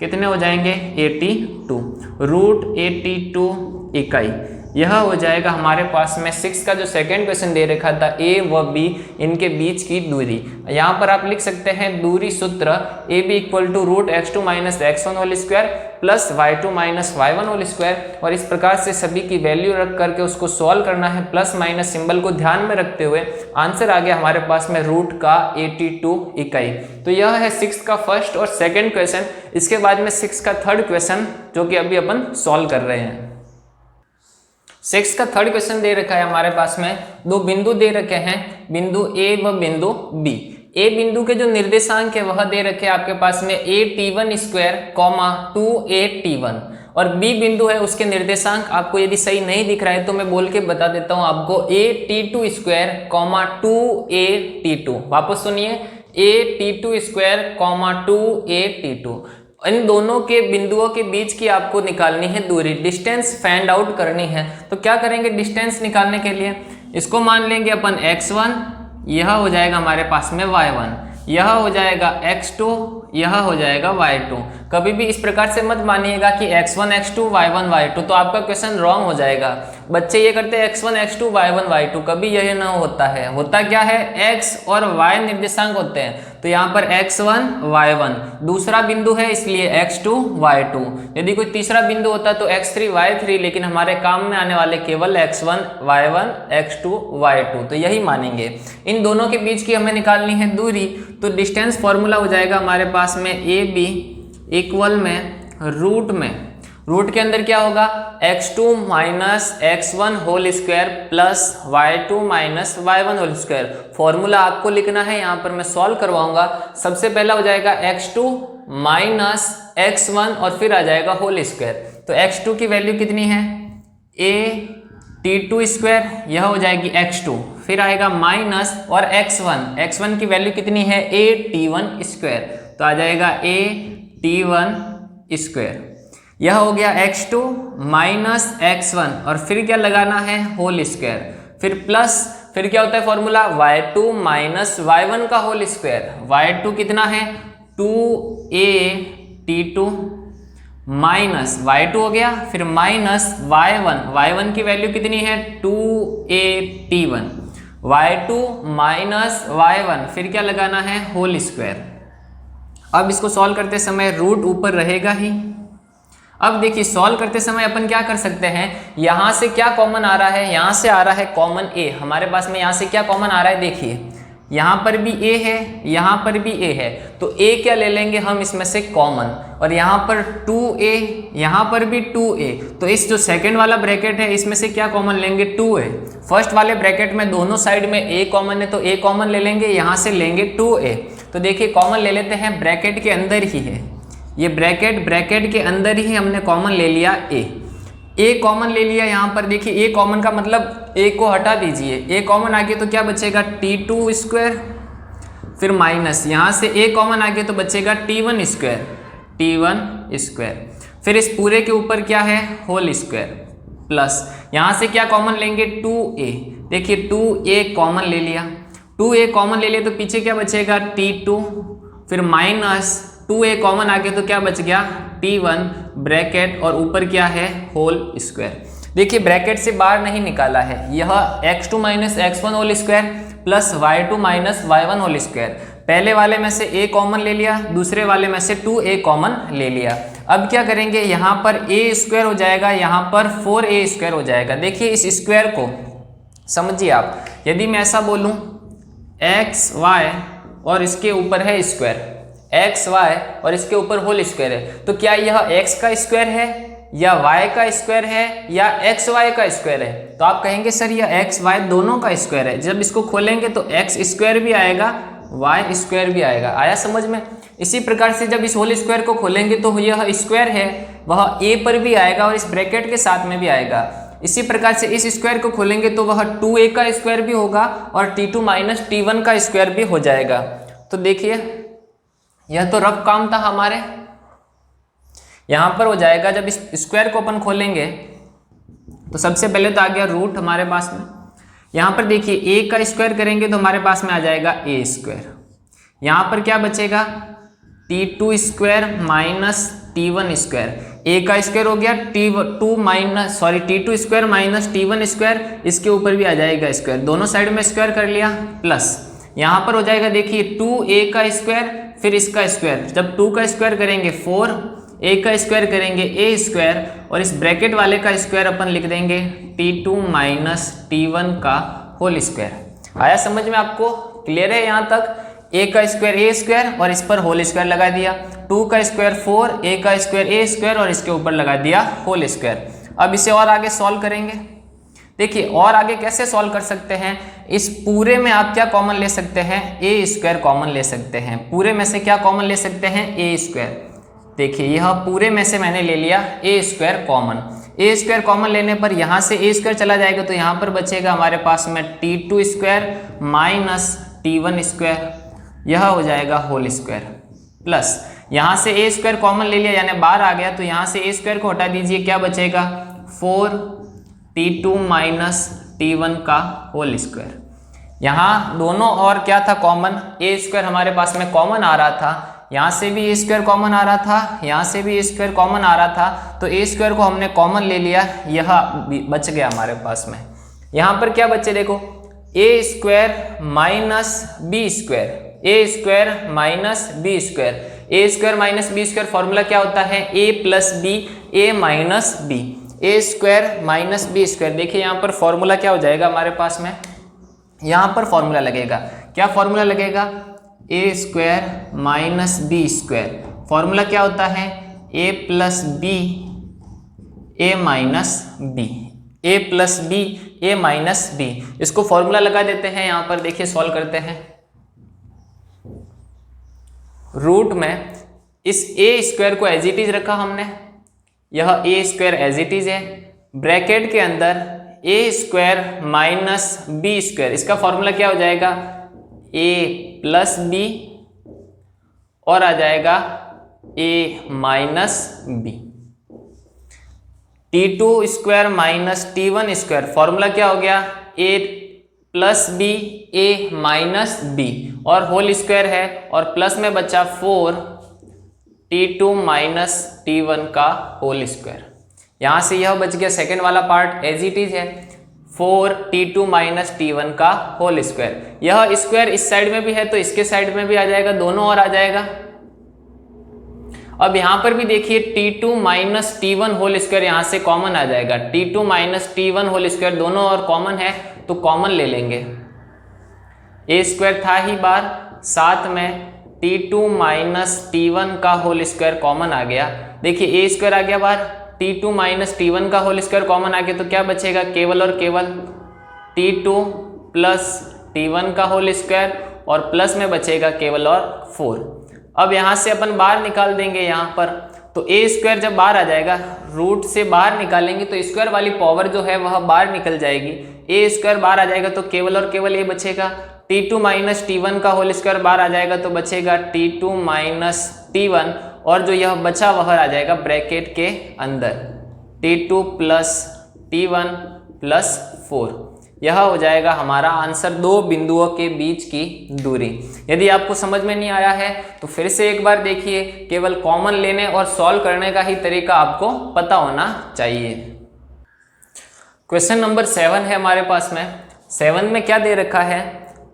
कितने हो जाएंगे 82, √82 इकाई। यह हो जाएगा हमारे पास में 6 का जो सेकंड क्वेश्चन दे रखा था, ए व बी इनके बीच की दूरी। यहाँ पर आप लिख सकते हैं दूरी सूत्र AB = √x2 - x1 whole square plus y2 - y1 whole square, और इस प्रकार से सभी की वैल्यू रख करके उसको सॉल्व करना है, प्लस माइनस सिंबल को ध्यान में रखते हुए। आंसर आ गया हमारे पास में √82 इकाई। तो यह है 6 का फर्स्ट और सेकेंड क्वेश्चन। इसके बाद में 6 का थर्ड क्वेश्चन जो कि अभी अपन सॉल्व कर रहे हैं। 6 का थर्ड क्वेश्चन दे रखा है हमारे पास में, 2 बिंदु दे रखे हैं, बिंदु A व बिंदु B। A बिंदु के जो निर्देशांक है वह दे रखे हैं आपके पास में a_t1², 2a_t1, और B बिंदु है उसके निर्देशांक आपको यदि सही नहीं दिख रहा है तो मैं बोल के बता देता हूं आपको, a_t2², 2a_t2। वापस सुनिए, a_t2², 2a_t2। इन दोनों के बिंदुओं के बीच की आपको निकालनी है दूरी, डिस्टेंस फाइंड आउट करनी है। तो क्या करेंगे डिस्टेंस निकालने के लिए, इसको मान लेंगे अपन x1, यह हो जाएगा हमारे पास में y1, यह हो जाएगा x2, यह हो जाएगा y2। कभी भी इस प्रकार से मत मानिएगा कि x1 x2 y1 y2, तो आपका क्वेश्चन रॉन्ग हो जाएगा। बच्चे ये करते हैं x1 x2 y1 y2, कभी यह ना होता है। होता क्या है, x और y निर्देशांक होते हैं, तो यहाँ पर x1 y1 दूसरा बिंदु है इसलिए x2 y2। यदि कोई तीसरा बिंदु होता तो x3 y3, लेकिन हमारे काम में आने वाले केवल x1 y1 x2 y2, तो यही मानेंगे। इन दोनों के बीच की हमें निकालनी है दूरी, तो डिस्टेंस फॉर्मूला हो जाएगा हमारे पास में AB इक्वल में रूट के अंदर क्या होगा x2 - x1 whole square plus y2 - y1 whole square. Formula आपको लिखना है, यहाँ पर मैं सॉल्व करवाऊंगा। सबसे पहला हो जाएगा x2 - x1 और फिर आ जाएगा होल स्क्वायर। तो x2 की वैल्यू कितनी है, a t2 स्क्वायर, यह हो जाएगी x2, फिर आएगा माइनस और x1 की वैल्यू कितनी है a t1 स्क्वायर, तो आ जाएगा a t1 स्क्वायर। यह हो गया x2 माइनस x1 और फिर क्या लगाना है होल स्क्वायर, फिर प्लस, फिर क्या होता है फॉर्मूला y2 माइनस y1 का होल स्क्वायर। y2 कितना है 2a t2 माइनस y2 हो गया, फिर माइनस y1 की वैल्यू कितनी है 2a t1, y2 minus y1 फिर क्या लगाना है होल स्क्वायर। अब इसको सॉल्व करते समय रूट ऊपर रहेगा ही। अब देखिए सॉल्व करते समय अपन क्या कर सकते हैं, यहाँ से क्या कॉमन आ रहा है, यहाँ से आ रहा है कॉमन a, हमारे पास में यहाँ से क्या कॉमन आ रहा है, देखिए यहाँ पर भी a है, यहाँ पर भी a है, तो a क्या ले लेंगे हम इसमें से कॉमन, और यहाँ पर 2a, यहाँ पर भी 2a, तो इस जो सेकंड वाला ब्रैकेट है इसमें से क्या कॉमन लेंगे 2a। फर्स्ट वाले ब्रैकेट में दोनों साइड में a कॉमन है तो a कॉमन ले लेंगे, यहाँ से लेंगे 2a, तो देखिए कॉमन ले लेते हैं, ब्रैकेट के अंदर ही है ये ब्रैकेट के अंदर ही हमने कॉमन ले लिया a कॉमन ले लिया। यहाँ पर देखिए a कॉमन का मतलब a को हटा दीजिए, a कॉमन आ गया तो क्या बचेगा t2 स्क्वायर, फिर माइनस यहाँ से a कॉमन आ गया तो बचेगा t1 स्क्वायर, फिर इस पूरे के ऊपर क्या है होल स्क्वायर, प्लस यहाँ से क्या कॉमन लेंगे 2a, देखिए 2a कॉमन ले लिया, 2a कॉमन ले लिया तो पीछे क्या बचेगा t2, फिर माइनस 2a कॉमन आ गया तो क्या बच गया t1 ब्रैकेट और ऊपर क्या है होल स्क्वायर। देखिए ब्रैकेट से बाहर नहीं निकाला है, यह x2 minus x1 whole square plus y2 minus y1 whole square, पहले वाले में से a कॉमन ले लिया, दूसरे वाले में से 2a कॉमन ले लिया। अब क्या करेंगे, यहाँ पर a स्क्वायर हो जाएगा, यहाँ पर 4a स्क्वायर हो जाएगा। देखिए इस स्क्वायर को समझिए आप, यदि मैं ऐसा बोलूँ x y और इसके ऊपर है स्क्वायर, एक्स वाई और इसके ऊपर होल स्क्वायर है, तो क्या यह x का स्क्वायर है या y का स्क्वायर है या एक्स वाई का स्क्वायर है, तो आप कहेंगे सर यह एक्स वाई दोनों का स्क्वायर है। जब इसको खोलेंगे तो एक्स स्क्वायर भी आएगा वाई स्क्वायर भी आएगा, आया समझ में। इसी प्रकार से जब इस होल स्क्वायर को खोलेंगे तो यह स्क्वायर है वह a पर भी आएगा और इस ब्रैकेट के साथ में भी आएगा। इसी प्रकार से इस स्क्वायर को खोलेंगे तो वह 2a का स्क्वायर भी होगा और t2 माइनस t1 का स्क्वायर भी हो जाएगा। तो देखिए यह तो रफ काम था हमारे, यहाँ पर हो जाएगा जब इस स्क्वायर को अपन खोलेंगे तो सबसे पहले तो आ गया रूट हमारे पास में। यहाँ पर देखिए a का स्क्वायर करेंगे तो हमारे पास में आ जाएगा a स्क्वायर, यहाँ पर क्या बचेगा t2 square minus t1 square, a का स्क्वायर हो गया t2 square minus t1 square, इसके ऊपर भी आ जाएगा स्क्वायर, दोनों साइड में स्क्वायर कर लिया, प्लस यहाँ पर हो जाएगा देखिए 2a का स्क्वायर फिर इसका स्क्वायर, जब 2 का स्क्वायर करेंगे 4, a का स्क्वायर करेंगे a स्क्वायर और इस ब्रैकेट वाले का स्क्वायर अपन लिख देंगे t2 माइनस t1 का होल स्क्वायर। आया समझ में आपको, क्लियर है यहाँ तक। a का स्क्वायर a स्क्वायर और इस पर होल स्क्वायर लगा दिया, 2 का स्क्वायर 4, a का स्क्वायर a स्क्वायर और इसके ऊपर लगा दिया होल स्क्वायर। अब इसे और आगे सॉल्व करेंगे, देखिए और आगे कैसे सॉल्व कर सकते हैं, इस पूरे में आप क्या कॉमन ले सकते हैं a स्क्वायर कॉमन ले सकते हैं, पूरे में से क्या कॉमन ले सकते हैं a स्क्वायर। देखिए यह पूरे में से मैंने ले लिया a square common, a square common लेने पर यहाँ से a स्क्वायर चला जाएगा तो यहाँ पर बचेगा हमारे पास में t2 square minus t1 square, यह हो जाएगा होल स्क्वायर, प्लस यहाँ से a स्क्वायर कॉमन ले लिया यानी बाहर आ गया तो यहाँ से a स्क्वायर को हटा दीजिए, क्या बचेगा 4t2 माइनस t1 का होल स्क्वायर। यहाँ दोनों और क्या था कॉमन, a स्क्वायर हमारे पास में कॉमन आ रहा था, यहाँ से भी a स्क्वायर कॉमन आ रहा था, यहाँ से भी a स्क्वायर कॉमन आ रहा था, तो a स्क्वायर को हमने कॉमन ले लिया, यह बच गया हमारे पास में। यहाँ पर क्या बचे देखो a square minus b square, a square minus b square, a square minus b square formula क्या होता है a plus b a minus b, a square minus b square. देखिए यहाँ पर फॉर्मूला क्या हो जाएगा हमारे पास में, यहाँ पर फॉर्मूला लगेगा, क्या फॉर्मूला लगेगा a square minus b square, formula क्या होता है a plus b a minus b, a plus b a minus b। इसको फॉर्मूला लगा देते हैं, यहाँ पर देखिए सॉल्व करते हैं। रूट में इस a स्क्वायर को एज इट इज रखा हमने, यह a square as it is है, ब्रैकेट के अंदर A square minus B square, इसका फॉर्मूला क्या हो जाएगा, ए प्लस बी और आ जाएगा A minus B. T2 square minus T1 square, formula क्या हो गया, A plus B A minus B और होल स्क्वायर है और प्लस में बचा 4 T2 माइनस T1 का होल स्क्वायर। यहां से यह बच गया सेकेंड वाला पार्ट एज इट इज है, 4 T2 माइनस T1 का होल स्क्वायर। यह स्क्वायर इस साइड में भी है तो इसके साइड में भी आ जाएगा, दोनों ओर आ जाएगा। अब यहां पर भी देखिए T2 minus T1 whole square यहां से कॉमन आ जाएगा, T2 minus T1 whole square दोनों ओर कॉमन है तो कॉमन ले लेंगे। ए स्क्वायर था ही बार, साथ में T2 माइनस T1 का होल स्क्वायर कॉमन आ गया। देखिए ए स्क्वायर आ गया बाहर, T2 माइनस T1 का होल स्क्वायर कॉमन आ गया तो क्या बचेगा, केवल और केवल T2 प्लस T1 का होल स्क्वायर और प्लस में बचेगा केवल और 4। अब यहाँ से अपन बाहर निकाल देंगे यहाँ पर, तो ए स्क्वायर जब बाहर आ जाएगा, रूट से बाहर निकालेंगे तो स्क्वायर वाली पावर जो है वह बाहर निकल जाएगी। ए स्क्वायर बाहर आ जाएगा तो केवल और केवल ए बचेगा। T2 माइनस T1 का होल स्क्वायर बाहर आ जाएगा तो बचेगा T2 माइनस T1 और जो यह बचा वह आ जाएगा ब्रैकेट के अंदर T2 प्लस T1 प्लस 4। यह हो जाएगा हमारा आंसर, दो बिंदुओं के बीच की दूरी। यदि आपको समझ में नहीं आया है तो फिर से एक बार देखिए, केवल कॉमन लेने और सॉल्व करने का ही तरीका आपको पता होना चाहिए। क्वेश्चन नंबर 7 है हमारे पास में। 7 में क्या दे रखा है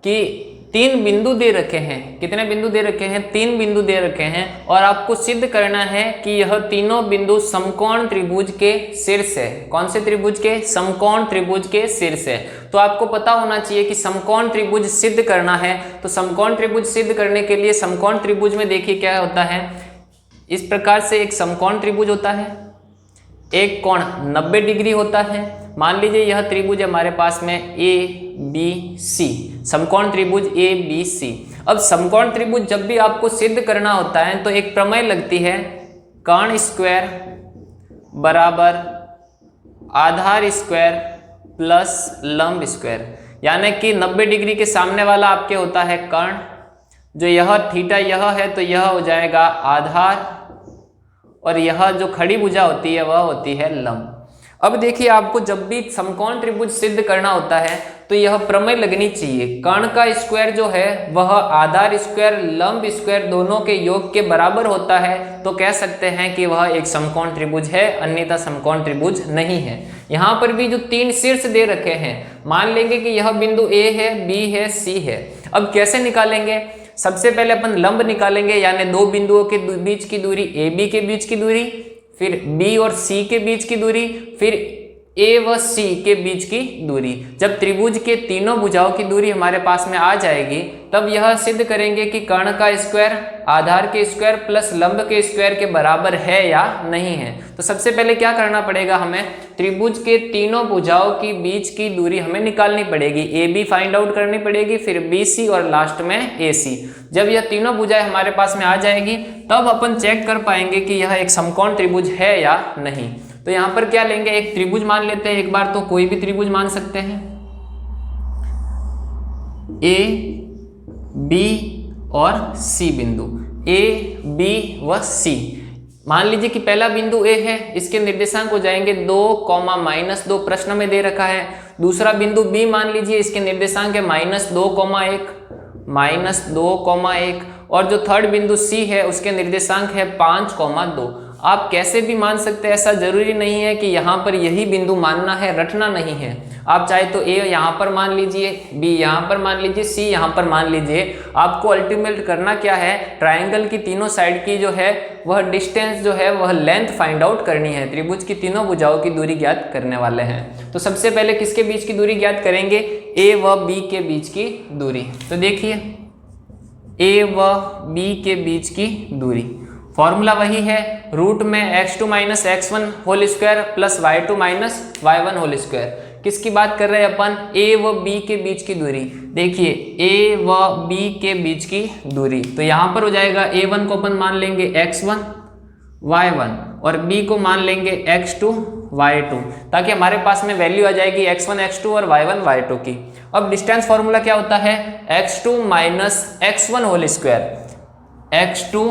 कि 3 बिंदु दे रखे हैं। कितने बिंदु दे रखे हैं, 3 बिंदु दे रखे हैं और आपको सिद्ध करना है कि यह तीनों बिंदु समकोण त्रिभुज के शीर्ष है। कौन से त्रिभुज के, समकोण त्रिभुज के शीर्ष है। तो आपको पता होना चाहिए कि समकोण त्रिभुज सिद्ध करना है। तो समकोण त्रिभुज सिद्ध करने के लिए समकोण त्रिभुज में देखिए क्या होता है, इस प्रकार से एक समकोण त्रिभुज होता है, एक कोण 90 डिग्री होता है। मान लीजिए यह त्रिभुज हमारे पास में ABC, समकोण त्रिभुज ABC। अब समकोण त्रिभुज जब भी आपको सिद्ध करना होता है तो एक प्रमेय लगती है, कर्ण स्क्वायर बराबर आधार स्क्वायर प्लस लंब स्क्वायर। यानी कि 90 डिग्री के सामने वाला आपके होता है कर्ण, जो यह थीटा यह है तो यह हो जाएगा आधार और यह जो खड़ी भुजा होती है वह होती है लंब। अब देखिए आपको जब भी समकोण त्रिभुज सिद्ध करना होता है तो यह प्रमेय लगनी चाहिए, कर्ण का स्क्वायर जो है वह आधार स्क्वायर लंब स्क्वायर दोनों के योग के बराबर होता है। तो कह सकते हैं कि वह एक समकोण त्रिभुज है, अन्यथा समकोण त्रिभुज नहीं है। यहाँ पर भी जो 3 शीर्ष दे रखे हैं, मान लेंगे कि यह बिंदु A है, B है, C है। अब कैसे निकालेंगे, सबसे पहले अपन लंब निकालेंगे, यानी 2 बिंदुओं के बीच की दूरी, AB के बीच की दूरी, फिर B और C के बीच की दूरी, फिर A व C के बीच की दूरी। जब त्रिभुज के तीनों भुजाओं की दूरी हमारे पास में आ जाएगी तब यह सिद्ध करेंगे कि कर्ण का स्क्वायर आधार के स्क्वायर प्लस लंब के स्क्वायर के बराबर है या नहीं है। तो सबसे पहले क्या करना पड़ेगा, हमें त्रिभुज के तीनों भुजाओं की बीच की दूरी हमें निकालनी पड़ेगी, AB फाइंड आउट करनी पड़ेगी, फिर BC और लास्ट में AC। जब यह तीनों भुजाएं हमारे पास में आ जाएगी तब अपन चेक कर पाएंगे कि यह एक समकोण त्रिभुज है या नहीं। तो यहाँ पर क्या लेंगे, एक त्रिभुज मान लेते हैं एक बार, तो कोई भी त्रिभुज मान सकते हैं, A, B और C बिंदु, A, B व C। मान लीजिए कि पहला बिंदु A है, इसके निर्देशांक हो जाएंगे 2, -2 प्रश्न में दे रखा है। दूसरा बिंदु B मान लीजिए, इसके निर्देशांक है -2, -1 और जो थर्ड बिंदु C है उसके निर्देशांक है 5, 2। आप कैसे भी मान सकते हैं, ऐसा जरूरी नहीं है कि यहाँ पर यही बिंदु मानना है, रटना नहीं है। आप चाहे तो A यहाँ पर मान लीजिए, B यहाँ पर मान लीजिए, C यहाँ पर मान लीजिए। आपको अल्टीमेट करना क्या है, ट्रायंगल की तीनों साइड की जो है वह डिस्टेंस जो है वह लेंथ फाइंड आउट करनी है। त्रिभुज की तीनों भुजाओं की दूरी ज्ञात करने वाले हैं। तो सबसे पहले किसके बीच की दूरी ज्ञात करेंगे, A व B के बीच की दूरी। तो देखिए A व B के बीच की दूरी, फॉर्मूला वही है, रूट में x2 - x1 whole square plus y2 - y1 whole square. किसकी बात कर रहे हैं अपन, A व B के बीच की दूरी। देखिए A व B के बीच की दूरी, तो यहाँ पर हो जाएगा A1 को अपन मान लेंगे x1 y1 और b को मान लेंगे x2 y2, ताकि हमारे पास में वैल्यू आ जाएगी x1 x2 और y1 y2 की। अब डिस्टेंस फॉर्मूला क्या होता है, x2 minus x1 whole square, x2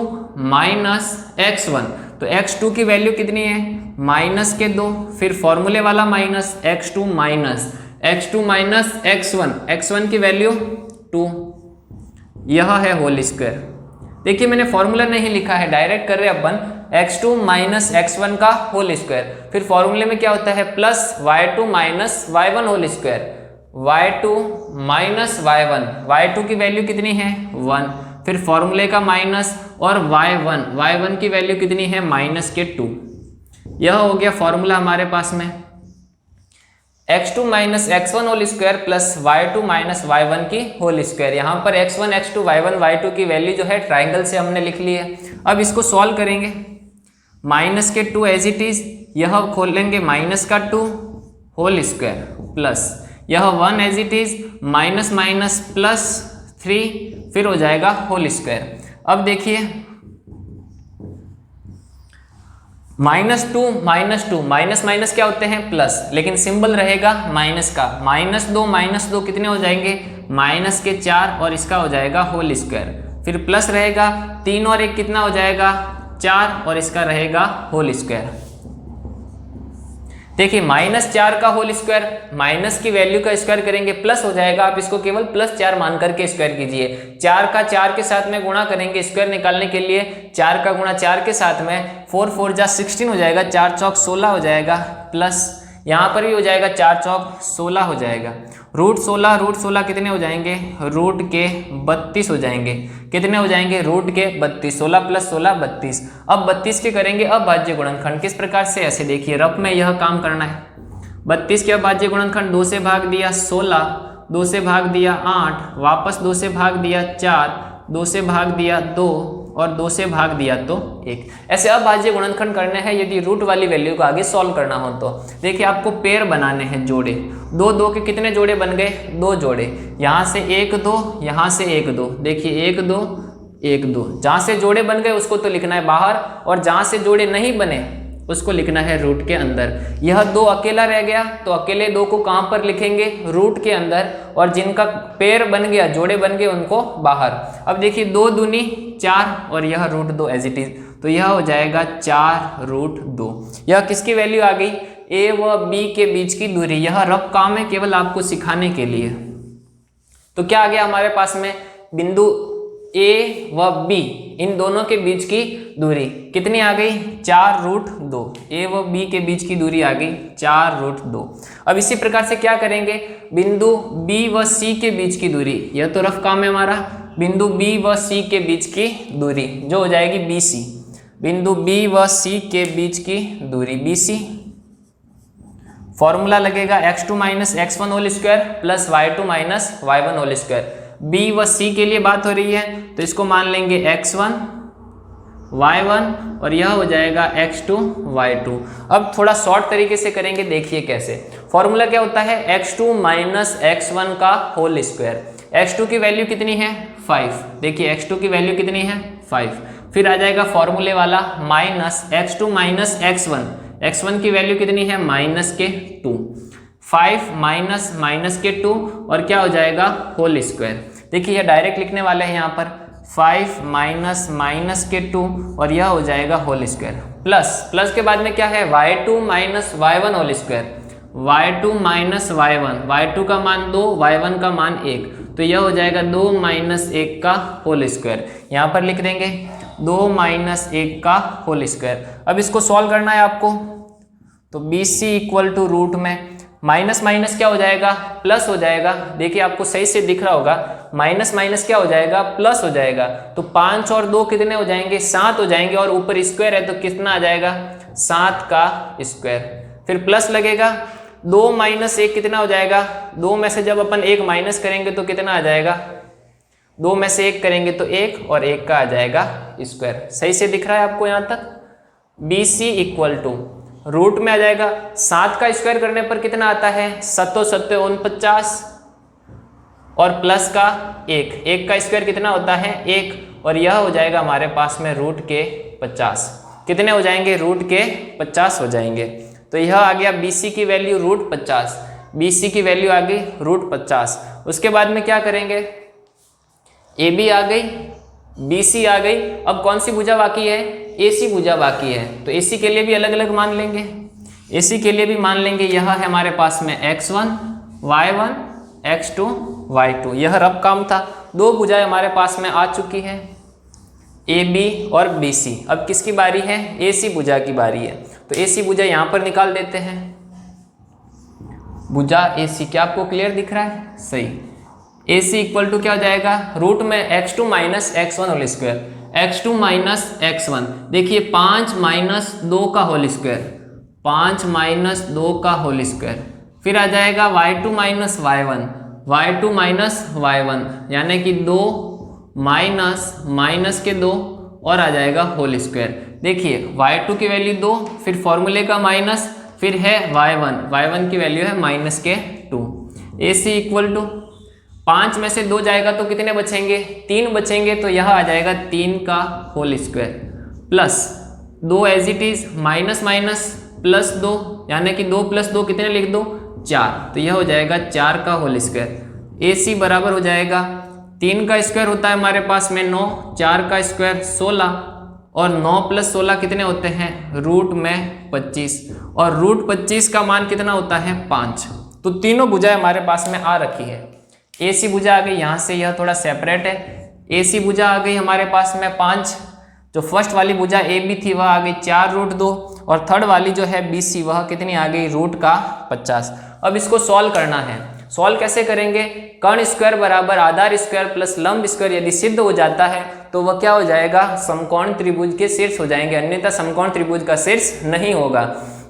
minus x1, तो x2 की वैल्यू कितनी है माइनस के 2, फिर फॉर्मूले वाला minus x2 minus x1, x1 की वैल्यू 2, यह है होल स्क्वायर। देखिए मैंने फॉर्मूला नहीं लिखा है, डायरेक्ट कर रहे हैं अपन, x2 माइनस x1 का होल स्क्वायर, फिर फॉर्मूले में क्या होता है plus y2 minus y1 whole square, y2 minus y1 की वैल्यू कितनी है 1, फिर फॉर्मूले का माइनस और y1 की वैल्यू कितनी है माइनस के 2। यह हो गया फॉर्मूला हमारे पास में, x2 minus x1 whole square plus y2 minus y1 की होल स्क्वायर। यहाँ पर x1 x2 y1 y2 की वैल्यू जो है ट्राइंगल से हमने लिख ली है। अब इसको सॉल्व करेंगे, माइनस के 2 एज इट इज, यह खोलेंगे माइनस का 2 होल स्क्वायर प्लस यह 1 as it is, minus minus plus 3, फिर हो जाएगा होल स्क्वायर। अब देखिए माइनस टू माइनस माइनस क्या होते हैं प्लस, लेकिन सिंबल रहेगा माइनस का, माइनस दो कितने हो जाएंगे माइनस के 4 और इसका हो जाएगा होल स्क्वायर, फिर प्लस रहेगा 3 और 1 कितना हो जाएगा 4 और इसका रहेगा होल स्क्वायर। देखिए -4 का होल स्क्वायर, माइनस की वैल्यू का स्क्वायर करेंगे प्लस हो जाएगा, आप इसको केवल +4 मान करके स्क्वायर कीजिए। 4 का 4 के साथ में गुणा करेंगे स्क्वायर निकालने के लिए, 4 का गुणा 4 के साथ में 4 4 जा 16 हो जाएगा, 4 चौक 16 हो जाएगा, प्लस यहाँ पर भी हो जाएगा 4 चौक 16 हो जाएगा, रूट 16 कितने हो जाएंगे रूट के 32 हो जाएंगे, कितने हो जाएंगे रूट के 32, 16 + 16 32। अब 32 के करेंगे अभाज्य गुणनखंड, किस प्रकार से, ऐसे देखिए रफ में यह काम करना है। 32 के अभाज्य गुणनखंड 2 से भाग दिया 16, 2 से भाग दिया 8, वापस 2 से भाग दिया 4, 2 से भाग दिया 2 और 2 से भाग दिया तो 1। ऐसे अभाज्य गुणनखंड करने हैं यदि रूट वाली वैल्यू को आगे सॉल्व करना हो तो। देखिए आपको पेयर बनाने हैं, जोड़े, 2 के कितने जोड़े बन गए 2 जोड़े, यहाँ से 1 2, यहाँ से 1 2, देखिए 1 2 1 2, जहाँ से जोड़े बन गए उसको तो लिखना है बाहर, और जहाँ से जोड़े नहीं बने उसको लिखना है रूट के अंदर। यह 2 अकेला रह गया तो अकेले 2 को कहाँ पर लिखेंगे रूट के अंदर, और जिनका पेयर बन गया जोड़े बन गए उनको बाहर। अब देखिए 2 दूनी 4 और यह रूट 2 एज इट इज, तो यह हो जाएगा 4 रूट 2। यह किसकी वैल्यू आ गई a व b के बीच की दूरी। यह रफ काम है केवल आपको सिखाने के लिए। तो क्या आ गया हमारे पास में, बिंदु a व b इन दोनों के बीच की दूरी कितनी आ गई 4 रूट 2। a व b के बीच की दूरी आ गई 4 रूट 2। अब इसी प्रकार से क्या करेंगे, बिंदु b व c के बीच की दूरी, यह तो रफ काम है हमारा, बिंदु b व c के बीच की दूरी जो हो जाएगी bc, बिंदु b व c के बीच की दूरी bc, फॉर्मूला लगेगा x2 minus x1 whole square plus y2 minus y1 whole square. b व c के लिए बात हो रही है तो इसको मान लेंगे x1 y1 और यह हो जाएगा x2 y2। अब थोड़ा शॉर्ट तरीके से करेंगे, देखिए कैसे। फॉर्मूला क्या होता है x2 माइनस x1 का होल स्क्वायर। x2 की वैल्यू कितनी है 5, देखिए x2 की वैल्यू कितनी है 5, फिर आ जाएगा फॉर्मूले वाला माइनस x2 माइनस x1 की वैल्यू कितनी है माइनस के 2, 5 माइनस माइनस के 2 और क्या हो जाएगा होल स्क्वायर। देखिए यह डायरेक्ट लिखने वाले हैं यहाँ पर 5 माइनस माइनस के 2 और यह हो जाएगा होल स्क्वायर, प्लस के बाद में क्या है y2 minus y1 whole square, y2 minus y1 का मान 2, y1 का मान 1, तो यह हो जाएगा 2 माइनस 1 का होल स्क्वायर। यहाँ पर लिख देंगे 2 माइनस 1 का होल स्क्वायर। अब इसको सॉल्व करना है आपको, तो BC इक्वल टू रूट में माइनस माइनस क्या हो जाएगा प्लस हो जाएगा। देखिए आपको सही से दिख रहा होगा, माइनस माइनस क्या हो जाएगा प्लस हो जाएगा, तो 5 और 2 कितने हो जाएंगे 7 हो जाएंगे, और ऊपर स्क्वायर है तो कितना आ जाएगा 7 का स्क्वायर, फिर प्लस लगेगा 2 माइनस 1 कितना हो जाएगा, 2 में से जब अपन 1 माइनस करेंगे तो कितना आ जाएगा, 2 में से 1 करेंगे तो 1 और 1 का आ जाएगा स्क्वायर। सही से दिख रहा है आपको यहाँ तक। BC इक्वल टू रूट में आ जाएगा 7 का स्क्वायर करने पर कितना आता है 7 7 49 और प्लस का 1 का स्क्वायर कितना होता है 1, और यह हो जाएगा हमारे पास में रूट के 50। कितने हो जाएंगे, रूट के 50 हो जाएंगे। तो यह आ गया BC की वैल्यू रूट 50, BC की वैल्यू आ गई रूट 50। उसके बाद में क्या करेंगे, AB आ गई, BC आ गई। अब कौन सी भुजा बाकी है, AC भुजा बाकी है। तो AC के लिए भी अलग अलग मान लेंगे, AC के लिए भी मान लेंगे। यह है हमारे पास में x1 y1 x2 y2, यह रफ काम था। दो भुजाएं हमारे पास में आ चुकी है, AB और BC। अब किसकी बारी है, AC भुजा की बारी है। तो AC भुजा यहाँ पर निकाल देते हैं, भुजा AC। क्या आपको क्लियर दिख रहा है, सही। AC इक्वल टू क्या हो जाएगा, रूट में x2 minus x1 whole square, x2 minus x1। देखिए 5 माइनस 2 का होल स्क्वायर, 5 माइनस 2 का होल स्क्वायर। फिर आ जाएगा y2 minus y1, y2 minus y1, यानी कि 2 माइनस माइनस के 2 और आ जाएगा होल स्क्वायर। देखिए y2 की वैल्यू 2, फिर फॉर्मूले का माइनस, फिर है y1 की वैल्यू है माइनस के 2। AC इक्वल टू 5 में से 2 जाएगा तो कितने बचेंगे, 3 बचेंगे। तो यह आ जाएगा 3 का whole square plus 2 as it is, minus minus plus 2, यानी कि 2 प्लस 2 कितने लिख दो, 4। तो यह हो जाएगा 4 का होल स्क्वायर। AC बराबर हो जाएगा 3 का स्क्वायर होता है हमारे पास में 9, 4 का स्क्वायर 16, और 9 प्लस 16 कितने होते हैं, रूट में 25, और रूट 25 का मान कितना होता है, 5। तो तीनों भुजाएं हमारे पास में आ रखी है। AC भुजा आ गई, यहाँ से यह थोड़ा सेपरेट है। AC भुजा आ गई हमारे पास में 5। जो फर्स्ट वाली भुजा AB थी वह आ गई 4 रूट 2, और थर्ड वाली जो है BC वह कितनी आ गई, रूट का 50। अब इसको सॉल्व करना है। सॉल्व कैसे करेंगे, कर्ण स्क्वायर बराबर आधार स्क्वायर प्लस लंब स्क्वायर यदि सिद्ध हो जाता है तो वह क्या हो जाएगा, समकोण त्रिभुज के शीर्ष हो जाएंगे, अन्यथा समकोण त्रिभुज का शीर्ष नहीं होगा।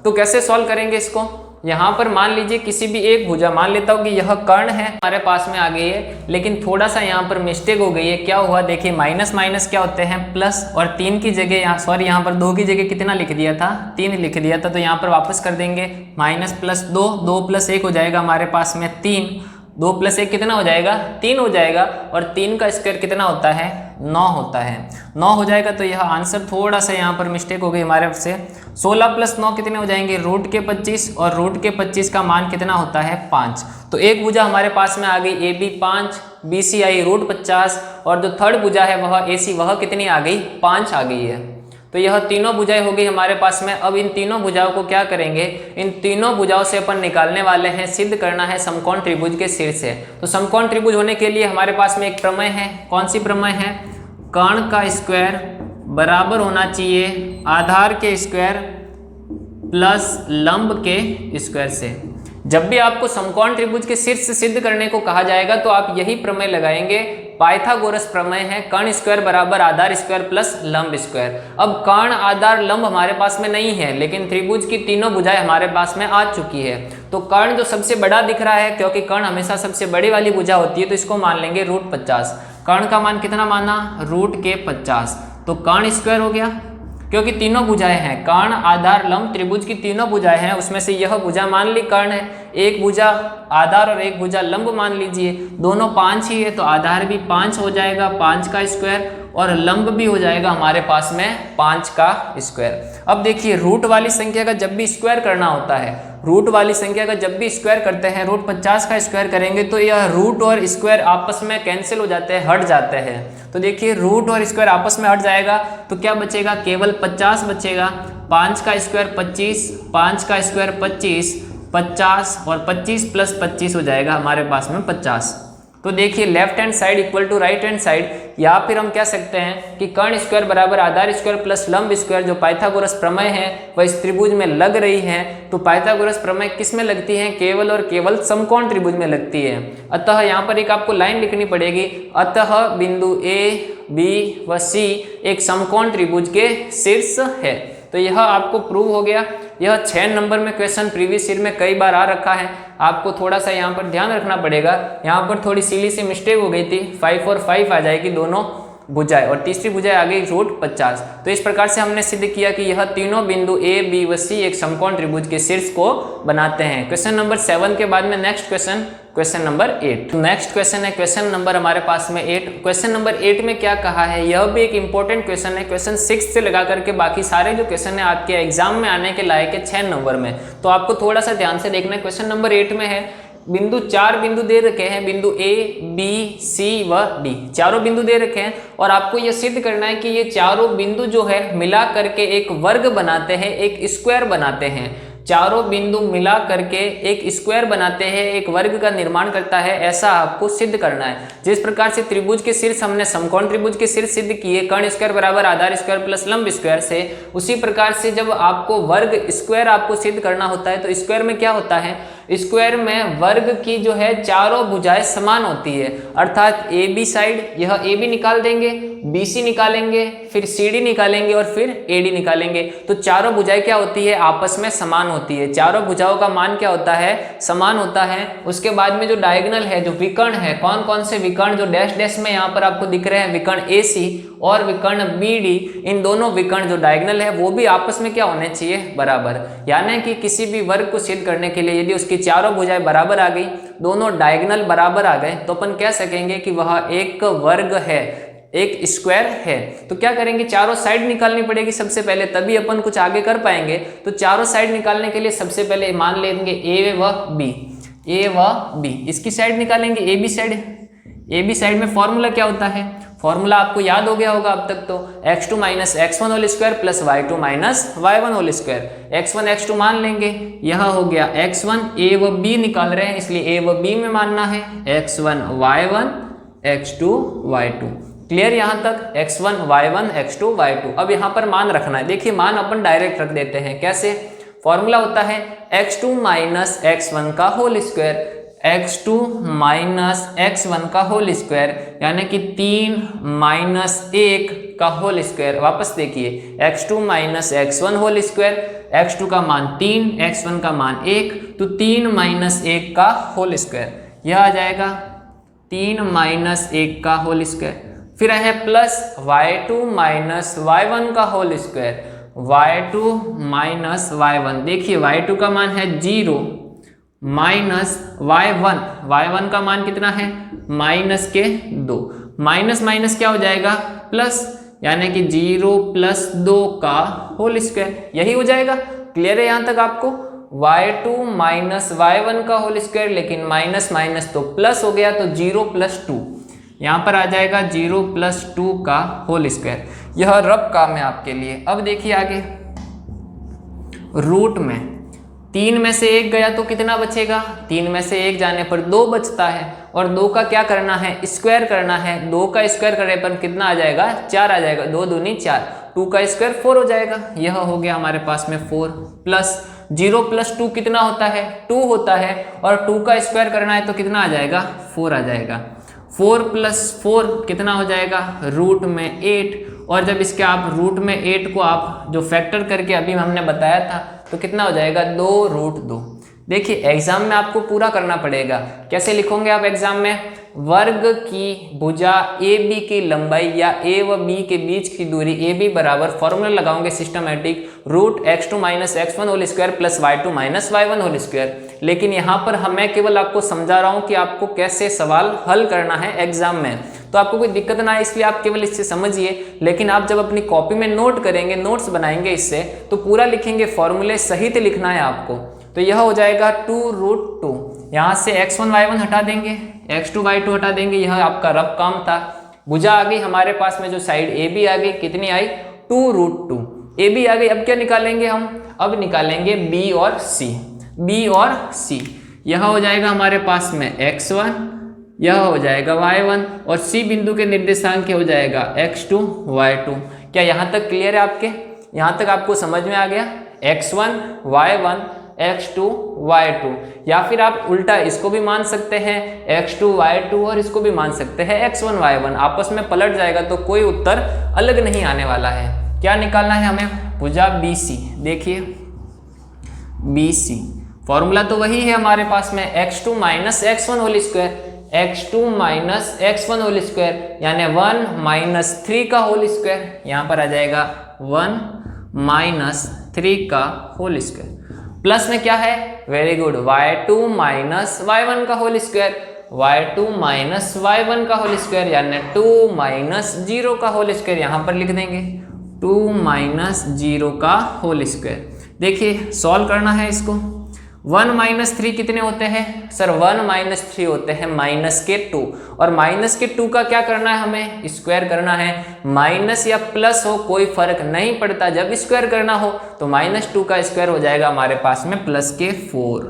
तो कैसे सॉल्व करेंगे इसको, यहाँ पर मान लीजिए किसी भी एक भुजा, मान लेता हूँ कि यह कर्ण है हमारे पास में आ गई है, लेकिन थोड़ा सा यहाँ पर मिस्टेक हो गई है। क्या हुआ, देखिए माइनस माइनस क्या होते हैं, प्लस, और 3 की जगह यहाँ, सॉरी यहाँ पर 2 की जगह कितना लिख दिया था, 3 लिख दिया था। तो यहाँ पर वापस कर देंगे, माइनस प्लस 2, 2 प्लस 1 हो जाएगा हमारे पास में 3, 2 प्लस 1 कितना हो जाएगा, 3 हो जाएगा, और 3 का स्क्वायर कितना होता है, 9 होता है, 9 हो जाएगा। तो यह आंसर थोड़ा सा यहाँ पर मिस्टेक हो गई हमारे से। 16 प्लस 9 कितने हो जाएंगे, रूट के 25, और रूट के 25 का मान कितना होता है, 5। तो एक भुजा हमारे पास में आ गई AB 5, BC आई रूट 50, और जो थर्ड भुजा है वह AC, वह कितनी आ गई, 5 आ गई है। तो यह तीनों भुजाएं हो गई हमारे पास में। अब इन तीनों भुजाओं को क्या करेंगे, इन तीनों भुजाओं से अपन निकालने वाले हैं, सिद्ध करना है समकोण त्रिभुज के शीर्ष से। तो समकोण त्रिभुज होने के लिए हमारे पास में एक प्रमेय है। कौन सी प्रमेय है, कर्ण का स्क्वायर बराबर होना चाहिए आधार के स्क्वायर प्लस लंब के स्क्वायर से। जब भी आपको समकोण त्रिभुज के शीर्ष से सिद्ध करने को कहा जाएगा तो आप यही प्रमेय लगाएंगे। पाइथागोरस प्रमेय है, कर्ण स्क्वायर बराबर आधार स्क्वायर प्लस लंब स्क्वायर। अब कर्ण आधार लंब हमारे पास में नहीं है, लेकिन त्रिभुज की तीनों भुजाएं हमारे पास में आ चुकी है। तो कर्ण जो सबसे बड़ा दिख रहा है, क्योंकि कर्ण हमेशा सबसे बड़ी वाली भुजा होती है, तो इसको मान लेंगे रूट 50। कर्ण का मान कितना माना, रूट के 50। तो कर्ण स्क्वायर हो गया, क्योंकि तीनों भुजाएं हैं, कर्ण आधार लंब त्रिभुज की तीनों भुजाएं हैं, उसमें से यह भुजा मान ली कर्ण है, एक भुजा आधार और एक भुजा लंब मान लीजिए, दोनों 5 ही है, तो आधार भी 5 हो जाएगा, 5 का स्क्वायर, और लंब भी हो जाएगा हमारे पास में 5 का स्क्वायर। अब देखिए रूट वाली संख्या का जब भी स्क्वायर करना होता है, रूट वाली संख्या का जब भी स्क्वायर करते हैं, रूट 50 का स्क्वायर करेंगे तो यह रूट और स्क्वायर आपस में कैंसिल हो जाते हैं, हट जाते हैं। तो देखिए रूट और स्क्वायर आपस में हट जाएगा तो क्या बचेगा, केवल 50 बचेगा। 5 का स्क्वायर 25, 5 का स्क्वायर 25, 50, और 25 प्लस 25 हो जाएगा हमारे पास में 50। तो देखिए left hand side equal to right hand side, या फिर हम कह सकते हैं कि कर्ण स्क्वायर बराबर आधार स्क्वायर प्लस लंब स्क्वायर, जो पाइथागोरस प्रमेय है वह इस त्रिभुज में लग रही है। तो पाइथागोरस प्रमेय किस में लगती है, केवल और केवल समकोण त्रिभुज में लगती है। अतः यहाँ पर एक आपको लाइन लिखनी पड़ेगी, अतः बिंदु A, B व C एक समकोण त्रिभुज के शीर्ष है। तो यह आपको प्रूव हो गया। यह 6 नंबर में क्वेश्चन प्रीवियस ईयर में कई बार आ रखा है, आपको थोड़ा सा यहाँ पर ध्यान रखना पड़ेगा। यहाँ पर थोड़ी सिली सी मिस्टेक हो गई थी, 5 और 5 आ जाएगी दोनों, भुजाएं और तीसरी भुजाएं आ गई √50। तो इस प्रकार से हमने सिद्ध किया कि यह तीनों बिंदु ए बी व सी एक समकोण त्रिभुज के शीर्ष को बनाते हैं। क्वेश्चन नंबर 7 के बाद में next question number 8। Next question है क्वेश्चन नंबर हमारे पास में 8। क्वेश्चन नंबर 8 में क्या कहा है, यह भी एक इंपॉर्टेंट क्वेश्चन है। क्वेश्चन 6 से लगा करके बाकी सारे जो क्वेश्चन है आपके एग्जाम में आने के लायक है 6 नंबर में, तो आपको थोड़ा सा ध्यान से देखना है। क्वेश्चन नंबर 8 में है चार बिंदु दे रखे हैं, बिंदु ए बी सी व डी, चारों बिंदु दे रखे हैं और आपको यह सिद्ध करना है कि ये चारों बिंदु जो है मिला करके एक वर्ग बनाते हैं, एक स्क्वायर बनाते हैं। चारों बिंदु मिला करके एक स्क्वायर बनाते हैं, एक वर्ग का निर्माण करता है, ऐसा आपको सिद्ध करना है। जिस प्रकार से त्रिभुज के शीर्ष हमने समकोण त्रिभुज के शीर्ष सिद्ध किए कर्ण स्क्वायर बराबर आधार स्क्वायर प्लस लंब स्क्वायर से, उसी प्रकार से जब आपको वर्ग स्क्वायर आपको सिद्ध करना होता है तो स्क्वायर में क्या होता है, स्क्वायर में वर्ग की जो है चारों भुजाएं समान होती है। अर्थात ए बी साइड, यह ए बी निकाल देंगे, बी सी निकालेंगे, फिर सी डी निकालेंगे और फिर ए डी निकालेंगे। तो चारों भुजाएं क्या होती है, आपस में समान होती है। चारों भुजाओं का मान क्या होता है, समान होता है। उसके बाद में जो डायगोनल है, जो विकर्ण है, कौन कौन से विकर्ण जो डैश डैश में यहाँ पर आपको दिख रहे हैं, विकर्ण ए सी और विकर्ण बी डी, इन दोनों विकर्ण जो डायगोनल है वो भी आपस में क्या होने चाहिए, बराबर। यानी कि किसी भी वर्ग को सिद्ध करने के लिए यदि उसकी चारों भुजाएं बराबर आ गई, दोनों डायगोनल बराबर आ गए, तो अपन कह सकेंगे कि वह एक वर्ग है, एक स्क्वायर है। तो क्या करेंगे, चारों साइड निकालनी पड़ेगी सबसे पहले, तभी अपन कुछ आगे कर पाएंगे। तो चारों साइड निकालने के लिए सबसे पहले मान लेंगे ए व बी, ए व बी, इसकी साइड निकालेंगे A B side. A B side में फॉर्मूला क्या होता है, फॉर्मूला आपको याद हो गया होगा अब तक तो, x2 minus x1 whole square plus y2 minus y1 whole square. x1 x2 मान लेंगे, यह हो गया x1, a व b निकाल रहे हैं इसलिए a व b में मानना है, x1 y1 x2 y2। Clear यहाँ तक, x1 y1 x2 y2। अब यहाँ पर मान रखना है, देखिए मान अपन डायरेक्ट रख देते हैं। कैसे, फॉर्मूला होता है x2 माइनस x1 का whole square, x2 minus x1 का होल स्क्वायर, यानी कि 3 माइनस 1 का होल स्क्वायर। वापस देखिए, x2 minus x1 whole square, x2 का मान 3, x1 का मान 1, तो 3 माइनस 1 का होल स्क्वायर, यह आ जाएगा 3 माइनस 1 का होल स्क्वायर। फिर है प्लस y2 माइनस y1 का whole square, y2 minus y1, देखिए y2 का मान है 0 माइनस y1 का मान कितना है, माइनस के 2, माइनस माइनस क्या हो जाएगा, प्लस, यानी कि 0 प्लस 2 का होल स्क्वायर, यही हो जाएगा। क्लियर है यहाँ तक आपको, y2 माइनस y1 का होल स्क्वायर, लेकिन माइनस माइनस तो प्लस हो गया, तो 0 प्लस 2, यहाँ पर आ जाएगा 0 प्लस 2 का होल स्क्वायर। यह रफ काम है आपके लिए। अब देखिए आगे, रूट में 3 में से 1 गया तो कितना बचेगा, 3 में से 1 जाने पर 2 बचता है, और 2 का क्या करना है, स्क्वायर करना है। 2 का स्क्वायर करने पर कितना आ जाएगा, 4 आ जाएगा, 2 दूनी 4, 2 का स्क्वायर 4 हो जाएगा। यह हो गया हमारे पास में 4, प्लस 0 प्लस 2 कितना होता है, 2 होता है, और 2 का स्क्वायर करना है तो कितना आ जाएगा, 4 आ जाएगा। 4 प्लस 4 कितना हो जाएगा, रूट में 8, और जब इसके आप रूट में 8 को आप जो फैक्टर करके अभी हमने बताया था तो कितना हो जाएगा, 2√2। देखिए एग्जाम में आपको पूरा करना पड़ेगा। कैसे लिखोगे आप एग्जाम में, वर्ग की भुजा ए बी की लंबाई या ए व बी के बीच की दूरी ए बी बराबर, फॉर्मूला लगाओगे systematic, root x2 minus x1 whole square plus y2 minus y1 whole square. लेकिन यहाँ पर मैं केवल आपको समझा रहा हूँ कि आपको कैसे सवाल हल करना है एग्जाम में, तो आपको कोई दिक्कत ना आए इसलिए आप केवल इससे समझिए। लेकिन आप जब अपनी कॉपी में नोट करेंगे, नोट्स बनाएंगे इससे, तो पूरा लिखेंगे, फॉर्मूले सहित लिखना है आपको। तो यह हो जाएगा 2√2, यहाँ से x1 y1 हटा देंगे, x2 y2 हटा देंगे, यह आपका रफ काम था। भुजा आ गई हमारे पास में, जो साइड ए बी आ गई, कितनी आई, 2√2, ए बी आ गई। अब क्या निकालेंगे हम, अब निकालेंगे बी और सी, बी और सी। यह हो जाएगा हमारे पास में x1, यह हो जाएगा y1, और सी बिंदु के निर्देशांक हो जाएगा x2 y2। क्या यहाँ तक क्लियर है आपके, यहाँ तक आपको समझ में आ गया, x1 y1 x2 y2, या फिर आप उल्टा इसको भी मान सकते हैं x2 y2 और इसको भी मान सकते हैं x1 y1, आपस में पलट जाएगा तो कोई उत्तर अलग नहीं आने वाला है। क्या निकालना है हमें, भुजा BC। देखिए BC फॉर्मूला तो वही है हमारे पास में, x2 minus x1 whole square, x2 minus x1 whole square, यानी 1 माइनस 3 का होल स्क्वायर। यहाँ पर आ जाएगा 1 माइनस 3 का होल स्क्वायर। प्लस में क्या है, very good, y2 minus y1 का whole square, y2 minus y1 का होल स्क्वायर, यानी 2 माइनस 0 का होल स्क्वायर। यहाँ पर लिख देंगे 2 माइनस 0 का होल स्क्वायर। देखिए सॉल्व करना है इसको। 1 माइनस 3 कितने होते हैं सर, 1 माइनस 3 होते हैं माइनस के 2, और माइनस के 2 का क्या करना है, हमें स्क्वायर करना है। माइनस या प्लस हो कोई फर्क नहीं पड़ता, जब स्क्वायर करना हो तो -2 का स्क्वायर हो जाएगा हमारे पास में प्लस के 4।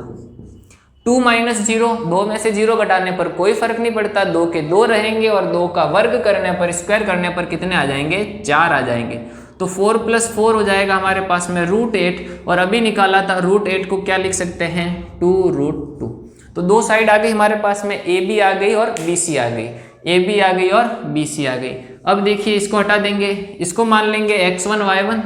2 माइनस 0, 2 में से 0 घटाने पर कोई फर्क नहीं पड़ता, 2 के 2 रहेंगे, और 2 का वर्ग करने पर, स्क्वायर करने पर कितने आ जाएंगे, 4 आ जाएंगे। तो 4 + 4 हो जाएगा हमारे पास में √8, और अभी निकाला था √8 को क्या लिख सकते हैं, 2√2। तो दो साइड आ गई हमारे पास में, AB आ गई और BC आ गई, AB आ गई और BC आ गई। अब देखिए इसको हटा देंगे, इसको मान लेंगे x1 y1,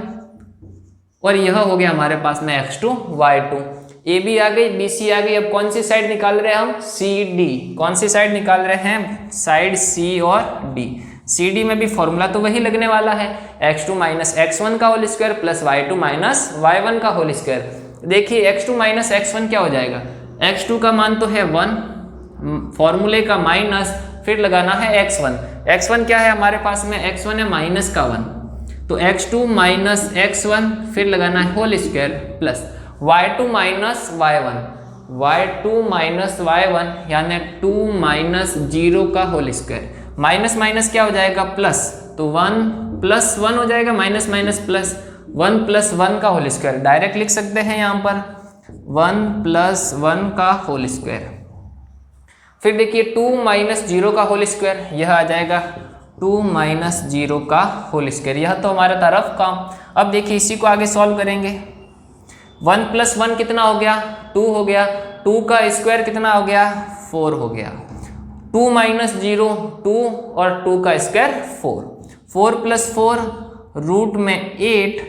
और यह हो गया हमारे पास में x2 y2। AB आ गई, BC आ गई। अब कौन सी साइड निकाल रहे हैं हम, CD। कौन सी साइड निकाल रहे हैं, साइड C और D। CD में भी फॉर्मूला तो वही लगने वाला है, x2 माइनस x1 का whole square plus y2 minus y1 का होल स्क्वायर। देखिए x2 माइनस x1 क्या हो जाएगा, x2 का मान तो है 1, फॉर्मूले का माइनस, फिर लगाना है x1। x1 क्या है हमारे पास में, x1 है माइनस का 1, तो x2 माइनस x1, फिर लगाना है whole square plus y2 minus y1, y2 minus y1, यानी 2 माइनस 0 का होल स्क्वायर। माइनस माइनस क्या हो जाएगा, प्लस, तो 1 + 1 हो जाएगा, माइनस माइनस प्लस, 1 + 1 का होल स्क्वायर। डायरेक्ट लिख सकते हैं यहाँ पर 1 + 1 का होल स्क्वायर। फिर देखिए 2 माइनस 0 का होल स्क्वायर, यह आ जाएगा 2 माइनस 0 का होल स्क्वायर। यह तो हमारा था रफ काम। अब देखिए इसी को आगे सॉल्व करेंगे। 1 + 1 कितना हो गया, 2 हो गया, 2 का स्क्वायर कितना हो गया, 4 हो गया। 2 माइनस 0 2, और 2 का स्क्वायर 4, 4 + 4 रूट में 8,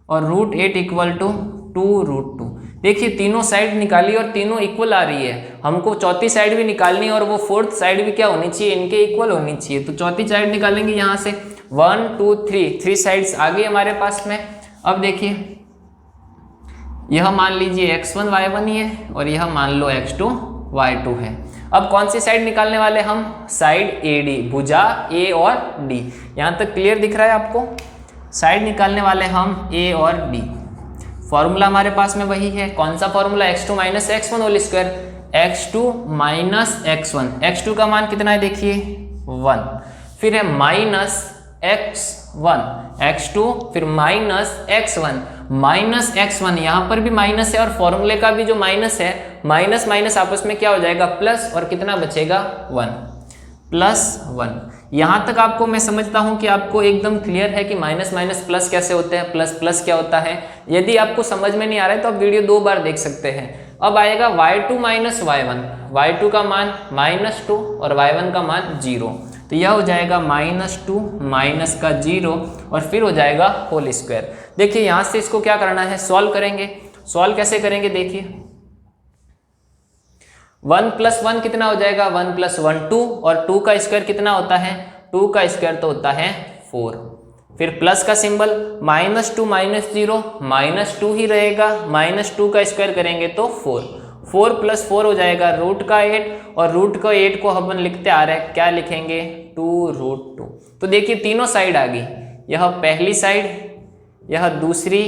और √8 = 2√2। देखिए तीनों साइड निकाली और तीनों इक्वल आ रही है, हमको चौथी साइड भी निकालनी है, और वो फोर्थ साइड भी क्या होनी चाहिए, इनके इक्वल होनी चाहिए। तो चौथी साइड निकालेंगे यहाँ से, 1 2 3 साइड्स आ गई हमारे पास में। अब देखिए यह मान लीजिए x1 y1 ही है, और यह मान लो x2 y2 है। अब कौन सी साइड निकालने वाले हम, साइड AD, भुजा A और D। यहाँ तक क्लियर दिख रहा है आपको, साइड निकालने वाले हम A और D। फॉर्मूला हमारे पास में वही है, कौन सा formula, x2 minus x1 whole square, x2 minus x1, x2 का मान कितना है देखिए 1, फिर है माइनस x1, x2, फिर माइनस x1, यहाँ पर भी माइनस है, और फॉर्मूले का भी जो माइनस है, माइनस माइनस आपस में क्या हो जाएगा, प्लस, और कितना बचेगा 1 + 1। यहाँ तक आपको मैं समझता हूँ कि आपको एकदम क्लियर है कि माइनस माइनस प्लस कैसे होते हैं, प्लस प्लस क्या होता है। यदि आपको समझ में नहीं आ रहा है तो आप वीडियो 2 बार देख सकते हैं। अब आएगा y2 माइनस y1, y2 का मान -2 और y1 का मान 0, तो यह हो जाएगा -2 माइनस का 0, और फिर हो जाएगा होल स्क्वायर। देखिए यहाँ से इसको क्या करना है, सॉल्व करेंगे। सॉल्व कैसे करेंगे, देखिए 1 + 1 कितना हो जाएगा, 1 + 1 2, और 2 का स्क्वायर कितना होता है, 2 का स्क्वायर तो होता है 4। फिर प्लस का सिंबल, -2 - 0 -2 ही रहेगा, -2 का स्क्वायर करेंगे तो 4, 4 + 4 हो जाएगा √8, और √8 को हम लिखते आ रहे हैं, क्या लिखेंगे 2√2। तो देखिए तीनों साइड आ गई, यह पहली साइड, यह दूसरी,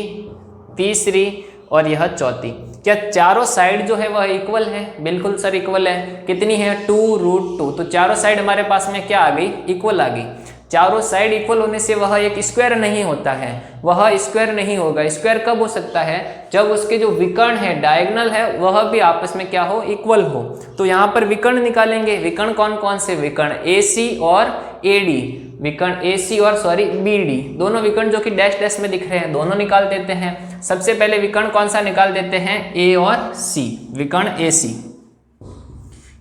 तीसरी, और यह चौथी। क्या चारों साइड जो है वह इक्वल है, बिल्कुल सर इक्वल है। कितनी है 2√2, तो चारों साइड हमारे पास में क्या आ गई, इक्वल आ गई। चारों साइड इक्वल होने से वह एक स्क्वायर नहीं होता है, वह स्क्वायर नहीं होगा। स्क्वायर कब हो सकता है, जब उसके जो विकर्ण है, डायगोनल है, वह भी आपस में क्या हो, इक्वल हो। तो यहाँ पर विकर्ण निकालेंगे। विकर्ण कौन कौन से, विकर्ण AC और AD, विकर्ण AC और BD, दोनों विकर्ण जो कि डैश डैश में दिख रहे हैं, दोनों निकाल देते हैं। सबसे पहले विकर्ण कौन सा निकाल देते हैं, A और C, विकर्ण AC।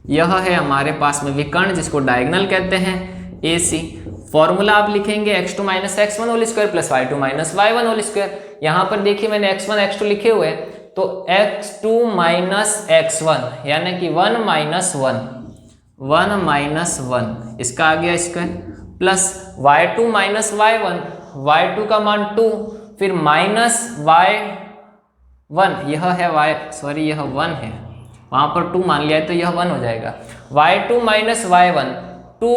यह है हमारे पास में विकर्ण जिसको डायगोनल कहते हैं, AC। फॉर्मूला आप लिखेंगे x2 minus x1 whole square plus y2 minus y1 whole square. यहाँ पर देखिए मैंने x1 x2 लिखे हुए हैं, तो x2 माइनस x1 यानी कि 1 - 1 1 माइनस 1 इसका आ गया square, plus y2 minus y1, y2 का मान 2, फिर माइनस y1, यह है यह 1 है, वहाँ पर 2 मान लिया है तो यह 1 हो जाएगा। y2 minus y1, 2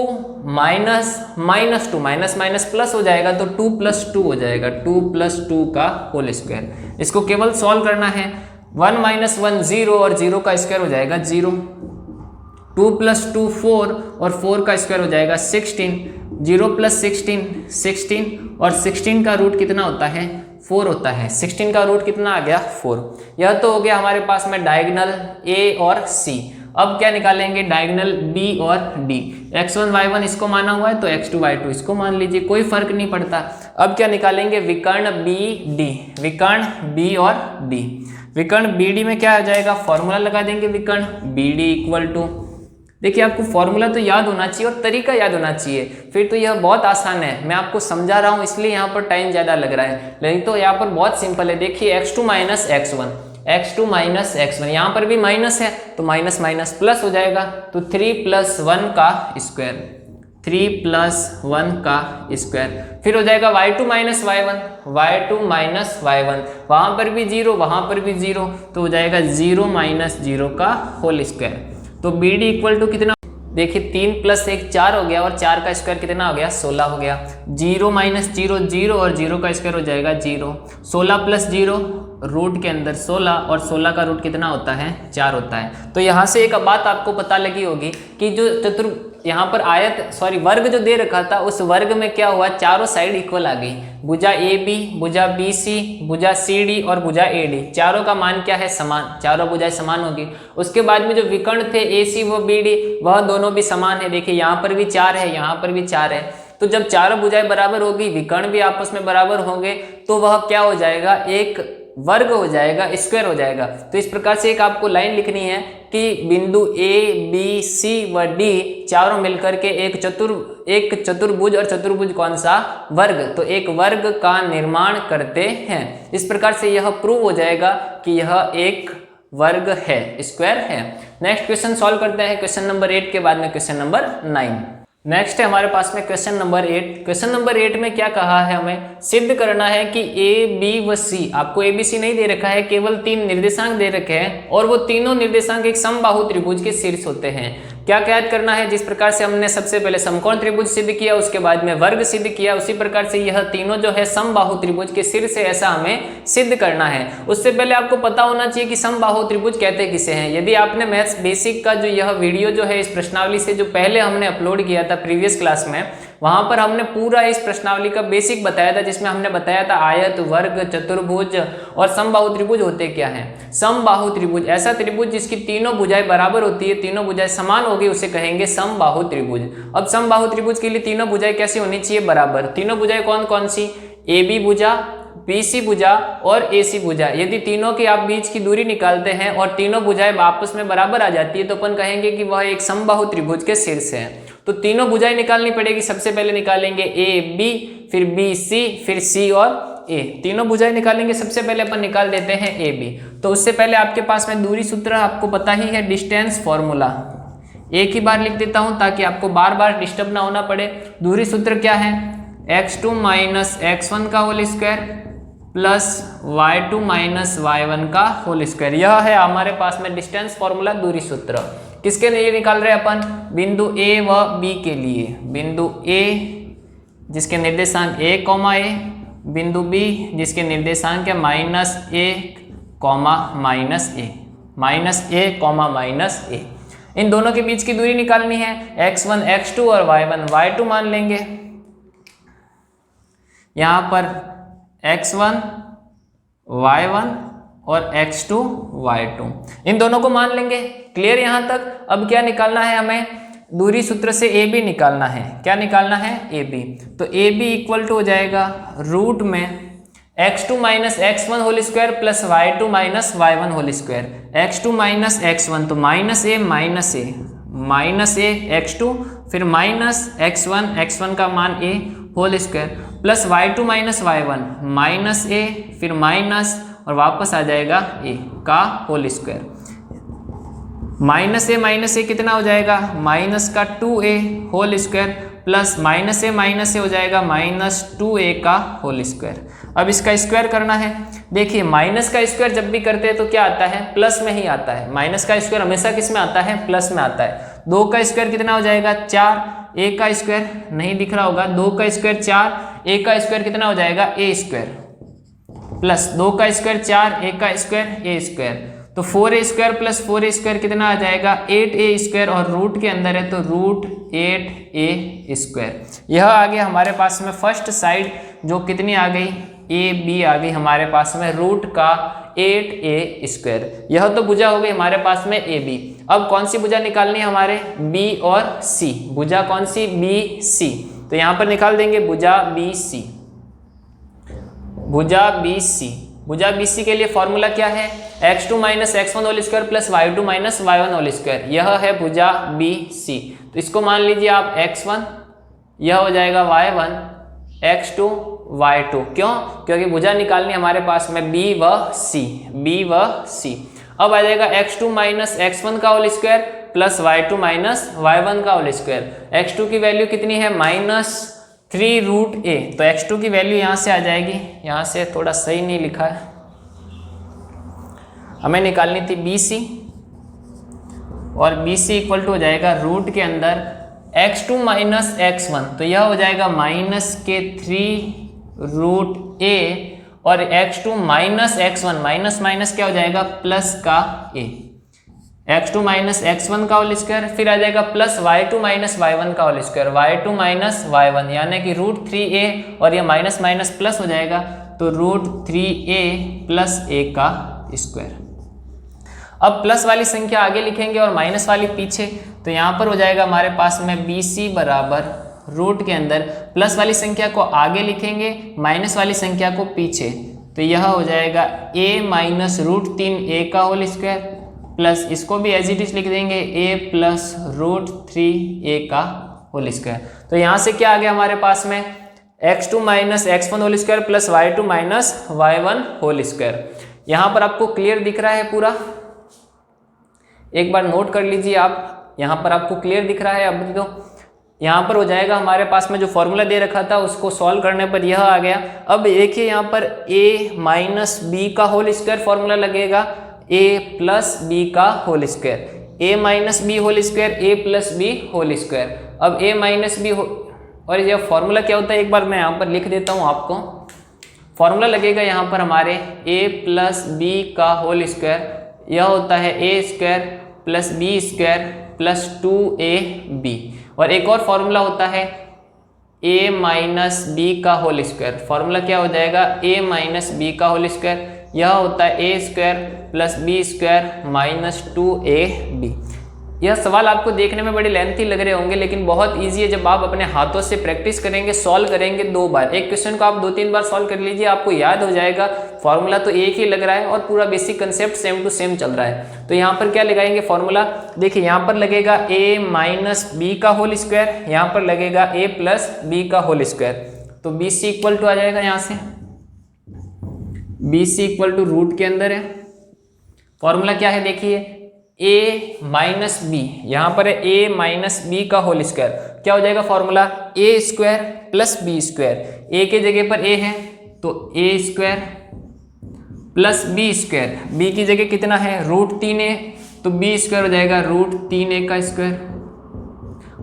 minus 2, minus minus plus हो जाएगा तो 2 प्लस 2 हो जाएगा, 2 प्लस 2 का होल स्क्वायर। इसको केवल सॉल्व करना है, 1 माइनस 1 0 और 0 का स्क्वायर हो जाएगा 0, 2 प्लस 2 4 और 4 का स्क्वायर हो जाएगा 16, 0 प्लस 16 और 16 का रूट कितना होता है 4 होता है, 16 का रूट कितना आ गया 4। यह तो हो गया हमारे पास में डायगोनल A और C। अब क्या निकालेंगे डायगोनल B और D, x1 y1 इसको माना हुआ है तो x2 y2 इसको मान लीजिए, कोई फर्क नहीं पड़ता। अब क्या निकालेंगे विकर्ण BD, विकर्ण B और D, विकर्ण BD में क्या आ जाएगा, फॉर्मूला लगा देंगे विकर्ण BD इक्वल टू, देखिए आपको फॉर्मूला तो याद होना चाहिए और तरीका याद होना चाहिए, फिर तो यह बहुत आसान है। मैं आपको समझा रहा हूँ इसलिए यहाँ पर टाइम ज़्यादा लग रहा है, लेकिन तो यहाँ पर बहुत सिंपल है। देखिए x2 minus x1, x2 minus x1, यहाँ पर भी माइनस है तो माइनस माइनस प्लस हो जाएगा, तो 3 प्लस 1 का स्क्वायर, 3 प्लस 1 का स्क्वायर, फिर हो जाएगा y2 minus y1, y2 minus y1, वहाँ पर भी 0 वहाँ पर भी 0, तो हो जाएगा 0 माइनस 0 का होल स्क्वायर। तो BD इक्वल टू कितना, देखिए 3 प्लस 1 4 हो गया और 4 का स्क्वायर कितना हो गया 16 हो गया, 0 माइनस 0 0 और 0 का स्क्वायर हो जाएगा 0, 16 प्लस 0 रूट के अंदर 16 और 16 का रूट कितना होता है 4 होता है। तो यहाँ से एक बात आपको पता लगी होगी कि जो यहाँ पर वर्ग जो दे रखा था उस वर्ग में क्या हुआ, चारों साइड इक्वल आ गई, भुजा AB, भुजा BC, भुजा CD और भुजा AD, चारों का मान क्या है समान, चारों भुजाएं समान होगी। उसके बाद में जो विकर्ण थे AC व BD वह दोनों भी समान है, देखिए यहाँ पर भी 4 है यहाँ पर भी 4 है, तो जब चारों भुजाएं बराबर होगी, विकर्ण भी आपस में बराबर होंगे, तो वह क्या हो जाएगा, एक वर्ग हो जाएगा, स्क्वायर हो जाएगा। तो इस प्रकार से एक आपको लाइन लिखनी है कि बिंदु A, B, C व D चारों मिलकर के एक चतुर्भुज, और चतुर्भुज कौन सा, वर्ग, तो एक वर्ग का निर्माण करते हैं। इस प्रकार से यह प्रूव हो जाएगा कि यह एक वर्ग है, स्क्वायर है। नेक्स्ट क्वेश्चन सॉल्व करते हैं, क्वेश्चन नंबर 8 के बाद में क्वेश्चन नंबर 9। नेक्स्ट है हमारे पास में क्वेश्चन नंबर 8। क्वेश्चन नंबर 8 में क्या कहा है, हमें सिद्ध करना है कि A, B व C, आपको A, B, C नहीं दे रखा है, केवल 3 निर्देशांक दे रखे हैं और वो तीनों निर्देशांक एक समबाहु त्रिभुज के शीर्ष होते हैं। क्या क्या याद करना है, जिस प्रकार से हमने सबसे पहले समकोण त्रिभुज सिद्ध किया, उसके बाद में वर्ग सिद्ध किया, उसी प्रकार से यह तीनों जो है समबाहु त्रिभुज के शीर्ष है, ऐसा हमें सिद्ध करना है। उससे पहले आपको पता होना चाहिए कि समबाहु त्रिभुज कहते किसे हैं। यदि आपने मैथ्स बेसिक का जो यह वीडियो जो है इस प्रश्नावली से जो पहले हमने अपलोड किया था प्रीवियस क्लास में, वहां पर हमने पूरा इस प्रश्नावली का बेसिक बताया था, जिसमें हमने बताया था आयत, वर्ग, चतुर्भुज और समबाहु त्रिभुज होते क्या हैं। समबाहु त्रिभुज ऐसा त्रिभुज जिसकी तीनों भुजाएं बराबर होती है, तीनों भुजाएं समान होगी, उसे कहेंगे समबाहु त्रिभुज। अब समबाहु त्रिभुज के लिए तीनों भुजाएं कैसी होनी चाहिए, बराबर। तीनों भुजाएं कौन कौन सी, AB भुजा, BC भुजा और AC भुजा। यदि तीनों की आप बीच की दूरी निकालते हैं और तीनों भुजाएं आपस में बराबर आ जाती है, तो अपन कहेंगे कि वह एक समबाहु त्रिभुज के शीर्ष है। तो तीनों भुजाएं निकालनी पड़ेगी। सबसे पहले निकालेंगे AB, फिर BC, फिर C और A। तीनों भुजाएं निकालेंगे। सबसे पहले अपन निकाल देते हैं AB। तो उससे पहले आपके पास में दूरी सूत्र आपको पता ही है, डिस्टेंस फॉर्मूला। एक ही बार लिख देता हूं ताकि आपको बार बार डिस्टर्ब ना होना पड़े। दूरी सूत्र क्या है, x2 माइनस x1 का whole square plus y2 minus y1 का होल स्क्वायर। यह है हमारे पास में डिस्टेंस फॉर्मूला, दूरी सूत्र। किसके लिए निकाल रहे हैं अपन, बिंदु A व B के लिए। बिंदु A जिसके निर्देशांक A, A, बिंदु B जिसके निर्देशांक है -A, -A, इन दोनों के बीच की दूरी निकालनी है। x1 x2 और y1 y2 मान लेंगे। यहां पर x1 y1 और x2 y2 इन दोनों को मान लेंगे। क्लियर यहां तक। अब क्या निकालना है हमें, दूरी सूत्र से AB निकालना है। क्या निकालना है, AB। तो AB इक्वल टू हो जाएगा रूट में x2 minus x1 whole square plus y2 minus y1 whole square. x2 minus x1 तो माइनस a x2, फिर माइनस x1 का मान a whole square plus y2 minus y1 minus a, फिर minus और वापस आ जाएगा a का होल स्क्वायर। माइनस ए कितना हो जाएगा, माइनस का 2a whole square plus minus A हो जाएगा माइनस 2a का होल स्क्वायर। अब इसका स्क्वायर करना है। देखिए माइनस का स्क्वायर जब भी करते हैं तो क्या आता है, प्लस में ही आता है। माइनस का स्क्वायर हमेशा किस में आता है, प्लस में आता है। 2 का स्क्वायर कितना हो जाएगा 4, a का स्क्वायर नहीं दिख रहा होगा, 2 का स्क्वायर 4, a का स्क्वायर कितना हो जाएगा a स्क्वायर प्लस 2 का स्क्वायर 4, a का स्क्वायर a स्क्वायर। तो 4a square plus 4a square कितना आ जाएगा 8a स्क्वायर, और रूट के अंदर है तो रूट 8a स्क्वायर। यह आ गया हमारे पास में फर्स्ट साइड, जो कितनी आ गई, ए बी आ गई हमारे पास में रूट का 8a स्क्वायर। यह तो भुजा हो गई हमारे पास में ए बी। अब कौन सी भुजा निकालनी है हमारे, बी और सी। भुजा कौन सी, बी सी। तो यहाँ पर निकाल देंगे भुजा बी सी। भुजा बी सी, भुजा बी सी के लिए फॉर्मूला क्या है, x2 minus x1 whole square plus y2 minus y1 whole square. यह है भुजा बी सी। तो इसको मान लीजिए आप x1, यह हो जाएगा y1, x2 y2। क्यों, क्योंकि भुजा निकालनी हमारे पास में b व c, b व c। अब आ जाएगा x2 माइनस x1 का whole square plus y2 minus y1 का होल स्क्वायर। x2 की वैल्यू कितनी है, -3 रूट a। तो x2 की वैल्यू यहाँ से आ जाएगी, यहाँ से थोड़ा सही नहीं लिखा है, हमें निकालनी थी BC, और BC इक्वल टू हो जाएगा रूट के अंदर x2 माइनस x1। तो यह हो जाएगा -3 रूट a, और x2 minus x1, minus minus क्या हो जाएगा, प्लस का a। x2 माइनस x1 का होल स्क्वायर, फिर आ जाएगा प्लस y2 माइनस y1 का whole square, y2 minus y1, यानी कि रूट 3a, और ये माइनस माइनस प्लस हो जाएगा तो रूट 3a प्लस a का स्क्वायर। अब प्लस वाली संख्या आगे लिखेंगे और माइनस वाली पीछे। तो यहाँ पर हो जाएगा हमारे पास में BC बराबर रूट के अंदर प्लस वाली संख्या को आगे लिखेंगे, माइनस वाली संख्या को पीछे। तो यह हो जाएगा a माइनस रूट 3a का होल स्क्वायर प्लस इसको भी एज इट इज लिख देंगे a प्लस रूट 3a का होल स्क्वायर। तो यहाँ से क्या आ गया हमारे पास में, x2 minus x1 whole square plus y2 minus y1 whole square. यहाँ पर आपको क्लियर दिख रहा है पूरा, एक बार नोट कर लीजिए आप, यहाँ पर आपको क्लियर दिख रहा है। अब तो यहाँ पर हो जाएगा हमारे पास में जो फॉर्मूला दे रखा था उसको सॉल्व करने पर यह आ गया। अब देखिए यहाँ पर a माइनस बी का होल स्क्वायर फॉर्मूला लगेगा a प्लस बी का whole square, a minus B whole square a plus B whole square. अब a माइनस बी और यह फॉर्मूला क्या होता है एक बार मैं यहाँ पर लिख देता हूँ आपको। फॉर्मूला लगेगा यहाँ पर हमारे a प्लस बी का होल स्क्वायर, यह होता है a square plus B square plus 2ab, और एक और फॉर्मूला होता है a माइनस बी का होल स्क्वायर। फॉर्मूला क्या हो जाएगा, a माइनस बी का होल स्क्वायर, यह होता है a square plus B square minus 2ab। यह सवाल आपको देखने में बड़े लेंथी लग रहे होंगे, लेकिन बहुत इजी है जब आप अपने हाथों से प्रैक्टिस करेंगे, सॉल्व करेंगे 2 बार। एक क्वेश्चन को आप 2-3 बार सॉल्व कर लीजिए, आपको याद हो जाएगा। फॉर्मूला तो एक ही लग रहा है और पूरा basic concept same to same चल रहा है। तो यहाँ पर क्या लगाएंगे फॉर्मूला, देखिए यहाँ पर लगेगा a माइनस बी का होल स्क्वायर, यहाँ पर लगेगा a प्लस बी का होल स्क्वायर। तो BC इक्वल टू आ जाएगा, यहाँ से BC इक्वल टू रूट के अंदर है। फॉर्मूला क्या है देखिए, a माइनस बी, यहाँ पर है a माइनस बी का होल स्क्वायर, क्या हो जाएगा formula, a square plus B square. a के जगह पर a है तो a square plus B square, b की जगह कितना है रूट 3a, तो b स्क्वायर हो जाएगा रूट 3a का स्क्वायर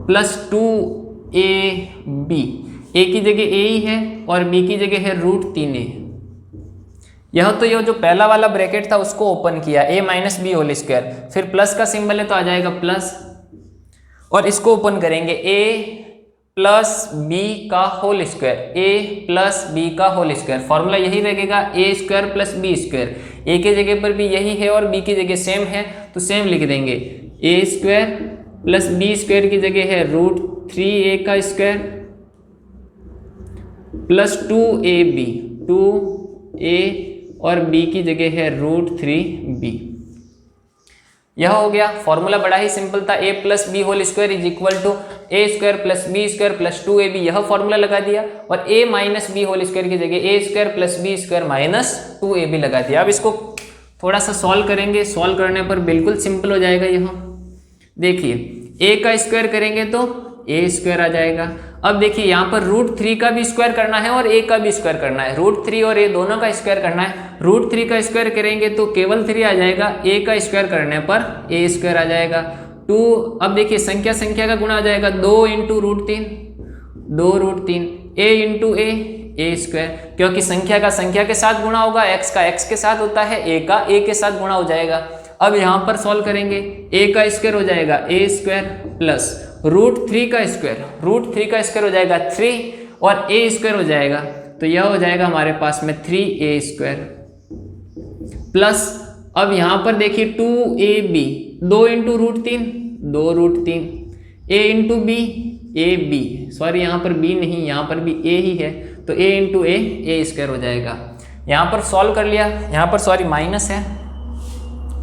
प्लस 2ab। a की जगह a ही है और b की जगह है रूट 3a। यह तो ये जो पहला वाला ब्रैकेट था उसको ओपन किया, a minus B whole square, फिर प्लस का सिंबल है तो आ जाएगा प्लस, और इसको ओपन करेंगे a प्लस बी का whole square, a plus B का होल स्क्वायर। फॉर्मूला यही लगेगा a square plus B square, a के जगह पर भी यही है और b की जगह सेम है तो सेम लिख देंगे। a square plus B square की जगह है रूट 3a का स्क्वायर प्लस 2ab, 2a और b की जगह है रूट 3b। यह हो गया फॉर्मूला, बड़ा ही सिंपल था। a plus B whole square is equal to a square plus B square plus 2ab, यह फॉर्मूला लगा दिया, और a minus B whole square की जगह a square plus B square minus 2ab लगा दिया। अब इसको थोड़ा सा सॉल्व करेंगे, सॉल्व करने पर बिल्कुल सिंपल हो जाएगा। यह देखिए a का स्क्वायर करेंगे तो a स्क्वायर आ जाएगा। अब देखिए यहाँ पर √3 का भी स्क्वायर करना है और a का भी स्क्वायर करना है। √3 और a दोनों का स्क्वायर करना है। √3 का स्क्वायर करेंगे तो केवल 3 आ जाएगा, a का स्क्वायर करने पर a स्क्वायर आ जाएगा 2। अब देखिए संख्या संख्या का गुणा आ जाएगा 2 × √3, 2√3, a × a स्क्वायर, क्योंकि संख्या का संख्या के साथ गुणा होगा, x का x के साथ होता है, a का a के साथ गुणा हो जाएगा। अब यहाँ पर सॉल्व करेंगे, a का स्क्वायर हो जाएगा a स्क्वायर प्लस √3 का स्क्वायर, √3 का स्क्वायर हो जाएगा 3 और a स्क्वायर हो जाएगा, तो यह हो जाएगा हमारे पास में 3a स्क्वायर प्लस, अब यहाँ पर देखिए 2ab, 2 × √3, 2√3, a × b, ab, sorry यहाँ पर b नहीं, यहाँ पर भी a ही है, तो a × a स्क्वायर हो जाएगा। यहाँ पर सॉल्व कर लिया, यहाँ पर सॉरी माइनस है,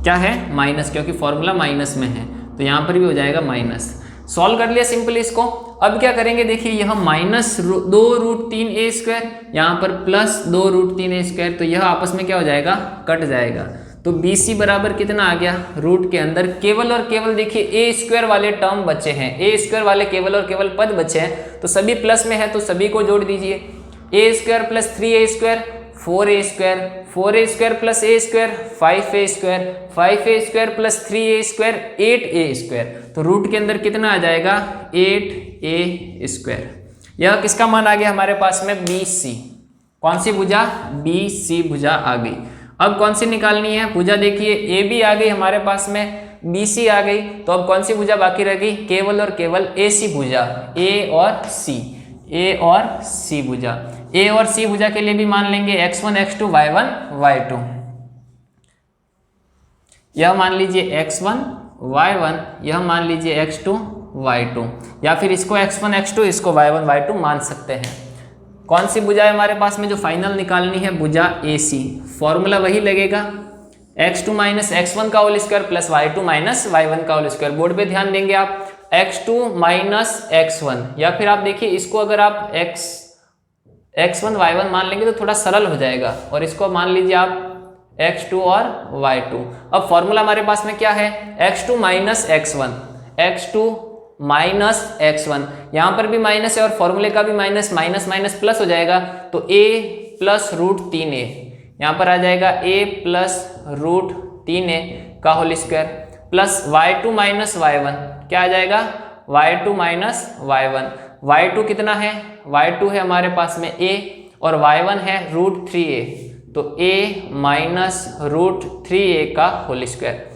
क्या है माइनस, क्योंकि फॉर्मूला माइनस में है, तो यहाँ पर भी हो जाएगा माइनस। सॉल्व कर लिया सिंपल इसको। अब क्या करेंगे, देखिए यह माइनस 2√3a स्क्वायर, यहाँ पर प्लस 2√3a स्क्वायर, तो यह आपस में क्या हो जाएगा, कट जाएगा। तो BC बराबर कितना आ गया, रूट के अंदर केवल और केवल देखिए a स्क्वायर वाले टर्म बचे हैं, a स्क्वायर वाले केवल और केवल पद बचे हैं, तो सभी प्लस में है तो सभी को जोड़ दीजिए। a square plus 3a square 4a square, 4a square plus a square 5a square, 5a square plus 3a square 8a square, तो रूट के अंदर कितना आ जाएगा 8a स्क्वायर। यह किसका मान आ गया हमारे पास में, BC। कौन सी भुजा, BC भुजा आ गई। अब कौन सी निकालनी है भुजा, देखिए AB आ गई हमारे पास में, BC आ गई, तो अब कौन सी भुजा बाकी रह गई, केवल और केवल AC भुजा, A और C भुजा। A और C भुजा के लिए भी मान लेंगे x1 x2 y1 y2, यह मान लीजिए x1 y1, यह मान लीजिए x2 y2, या फिर इसको x1 x2 इसको y1 y2 मान सकते हैं। कौन सी भुजा है हमारे पास में जो फाइनल निकालनी है, भुजा AC। फॉर्मूला वही लगेगा, x2 माइनस x1 का whole square plus y2 minus y1 का होल स्क्वायर। बोर्ड पे ध्यान देंगे आप, x2 माइनस x1, या फिर आप देखिए इसको अगर आप x1 y1 मान लेंगे तो थोड़ा सरल हो जाएगा, और इसको मान लीजिए आप x2 और y2। अब फॉर्मूला हमारे पास में क्या है, x2 minus x1, x2 minus x1, यहाँ पर भी माइनस है और फॉर्मूले का भी माइनस, माइनस माइनस प्लस हो जाएगा, तो a प्लस √3a, यहाँ पर आ जाएगा a प्लस √3a का whole square plus y2 minus y1, क्या आ जाएगा y2 माइनस y1। y2 कितना है, y2 है हमारे पास में a और y1 है √3a, तो a माइनस √3a का whole square.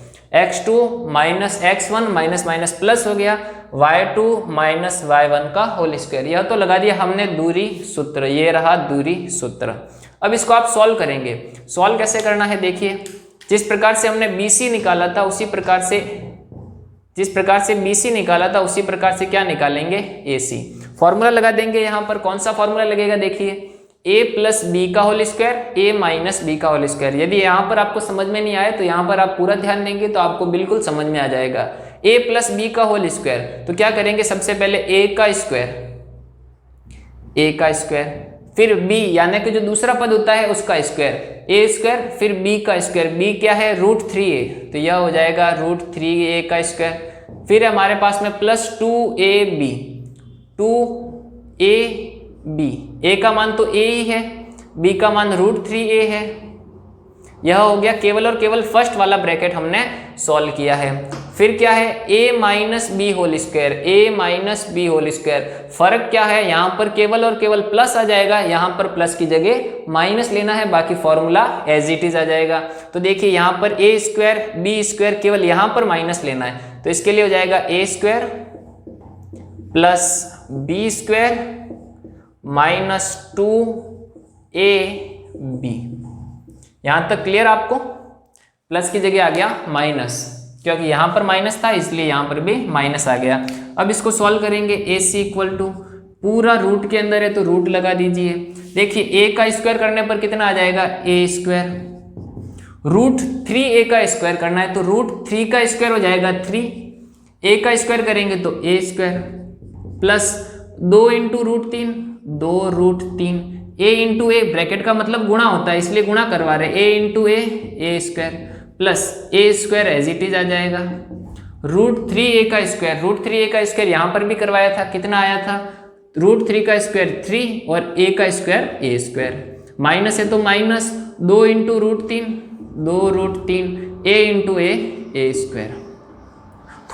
x2 minus x1 minus minus plus हो गया, y2 माइनस y1 का होल स्क्वायर। यह तो लगा दिया हमने दूरी सूत्र, ये रहा दूरी सूत्र। अब इसको आप सॉल्व करेंगे। सॉल्व कैसे करना है, देखिए जिस प्रकार से हमने BC निकाला था उसी प्रकार से, जिस प्रकार से BC निकाला था उसी प्रकार से क्या निकालेंगे, AC। फॉर्मूला लगा देंगे, यहाँ पर कौन सा फॉर्मूला लगेगा, देखिए a प्लस बी का whole square, a minus B का होल स्क्वायर। यदि यहाँ पर आपको समझ में नहीं आए तो यहाँ पर आप पूरा ध्यान देंगे तो आपको बिल्कुल समझ में आ जाएगा। a प्लस बी का होल स्क्वायर, तो क्या करेंगे, सबसे पहले a का स्क्वायर, फिर b यानी कि जो दूसरा पद होता है उसका स्क्वायर, a स्क्वायर, फिर b का स्क्वायर, b क्या है √3a, तो यह हो जाएगा √3a का स्क्वायर। फिर हमारे पास में प्लस 2ab, 2ab, a का मान तो a ही है, b का मान √3a है। यह हो गया केवल और केवल फर्स्ट वाला ब्रैकेट हमने सॉल्व किया है। फिर क्या है, a minus B whole square, a minus B whole square. फर्क क्या है, यहाँ पर केवल और केवल प्लस आ जाएगा, यहाँ पर प्लस की जगह माइनस लेना है, बाकी फॉर्मूला एज इट इज आ जाएगा। तो देखिए यहाँ पर a स्क्वायर बी स्क्वायर, केवल यहाँ पर माइनस लेना है, तो इसके लिए हो जाएगा a square plus B square minus 2ab। यहाँ तक क्लियर आपको, प्लस की जगह आ गया माइनस, क्योंकि यहाँ पर माइनस था इसलिए यहाँ पर भी माइनस आ गया। अब इसको सॉल्व करेंगे, AC इक्वल टू पूरा रूट के अंदर है तो रूट लगा दीजिए। देखिए a का स्क्वायर करने पर कितना आ जाएगा, a स्क्वायर, √3a का स्क्वायर करना है तो √3 का स्क्वायर हो जाएगा 3, a का स्क्वायर करेंगे तो a square plus 2 × √3, 2√3, a into A, bracket का मतलब गुणा होता है इसलिए गुणा करवा रहे, a into a square plus a square as it is आ जाएगा, √3a का स्क्वायर, √3a का स्क्वायर यहाँ पर भी करवाया था, कितना आया था, √3 का स्क्वायर 3 और a का स्क्वायर a स्क्वायर, माइनस है तो minus 2 into √3, 2√3 a into a square.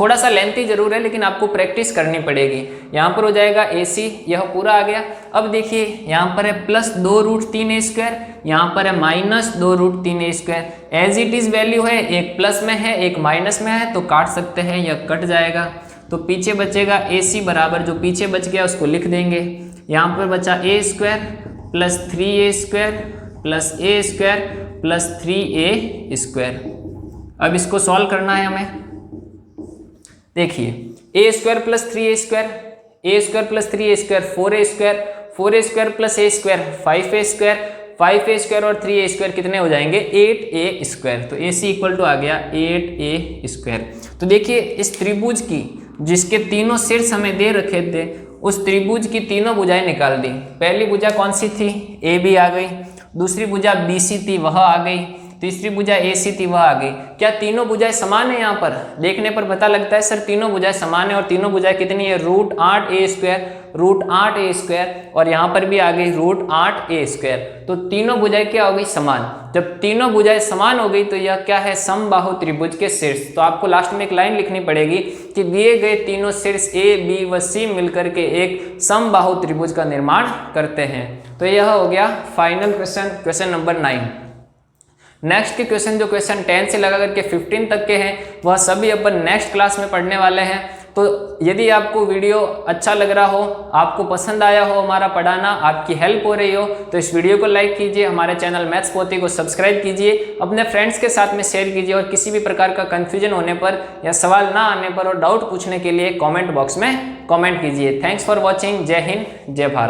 थोड़ा सा लेंथी जरूर है लेकिन आपको प्रैक्टिस करनी पड़ेगी। यहाँ पर हो जाएगा AC, यह पूरा आ गया। अब देखिए यहाँ पर है प्लस 2√3a स्क्वायर, यहाँ पर है minus 2√3a square. As it is value है, एक प्लस में है एक माइनस में है तो काट सकते हैं, यह कट जाएगा। तो पीछे बचेगा AC बराबर, जो पीछे बच गया उसको लिख देंगे। यहाँ पर बचा a square plus 3a square plus a square plus 3a square. अब इसको सॉल्व करना है हमें। देखिए a square plus 3a square, a square plus 3a square 4a square, 4a square plus a square 5a square, 5a square और 3a square कितने हो जाएंगे 8a स्क्वायर। तो AC इक्वल टू आ गया 8a स्क्वायर। तो देखिए इस त्रिभुज की जिसके तीनों शीर्ष हमें दे रखे थे उस त्रिभुज की तीनों भुजाएं निकाल दी। पहली भुजा कौन सी थी, AB आ गई, दूसरी भुजा BC थी वह आ गई, तीसरी भुजा AC थी वह आ गई। क्या तीनों भुजाएं समान है? यहाँ पर देखने पर पता लगता है सर तीनों भुजाएं समान है। और तीनों भुजाएं कितनी है, √8a स्क्वायर, √8a स्क्वायर, और यहाँ पर भी आ गई √8a स्क्वायर। तो तीनों भुजाएं क्या हो गई, समान। जब तीनों भुजाएं समान हो गई तो यह क्या है, समबाहु त्रिभुज के शीर्ष। तो आपको लास्ट में एक लाइन लिखनी पड़ेगी कि दिए गए तीनों शीर्ष A, B व C मिलकर के एक समबाहु त्रिभुज का निर्माण करते हैं। तो यह हो गया final question, question number 9। Next के क्वेश्चन जो क्वेश्चन 10 से लगा करके 15 तक के हैं वह सभी अपन नेक्स्ट क्लास में पढ़ने वाले हैं। तो यदि आपको वीडियो अच्छा लग रहा हो, आपको पसंद आया हो हमारा पढ़ाना, आपकी हेल्प हो रही हो, तो इस वीडियो को लाइक कीजिए, हमारे चैनल मैथ्स पोथी को सब्सक्राइब कीजिए, अपने फ्रेंड्स के साथ में शेयर कीजिए, और किसी भी प्रकार का कन्फ्यूजन होने पर या सवाल ना आने पर और डाउट पूछने के लिए कॉमेंट बॉक्स में कॉमेंट कीजिए। Thanks for watching. जय हिंद, जय भारत।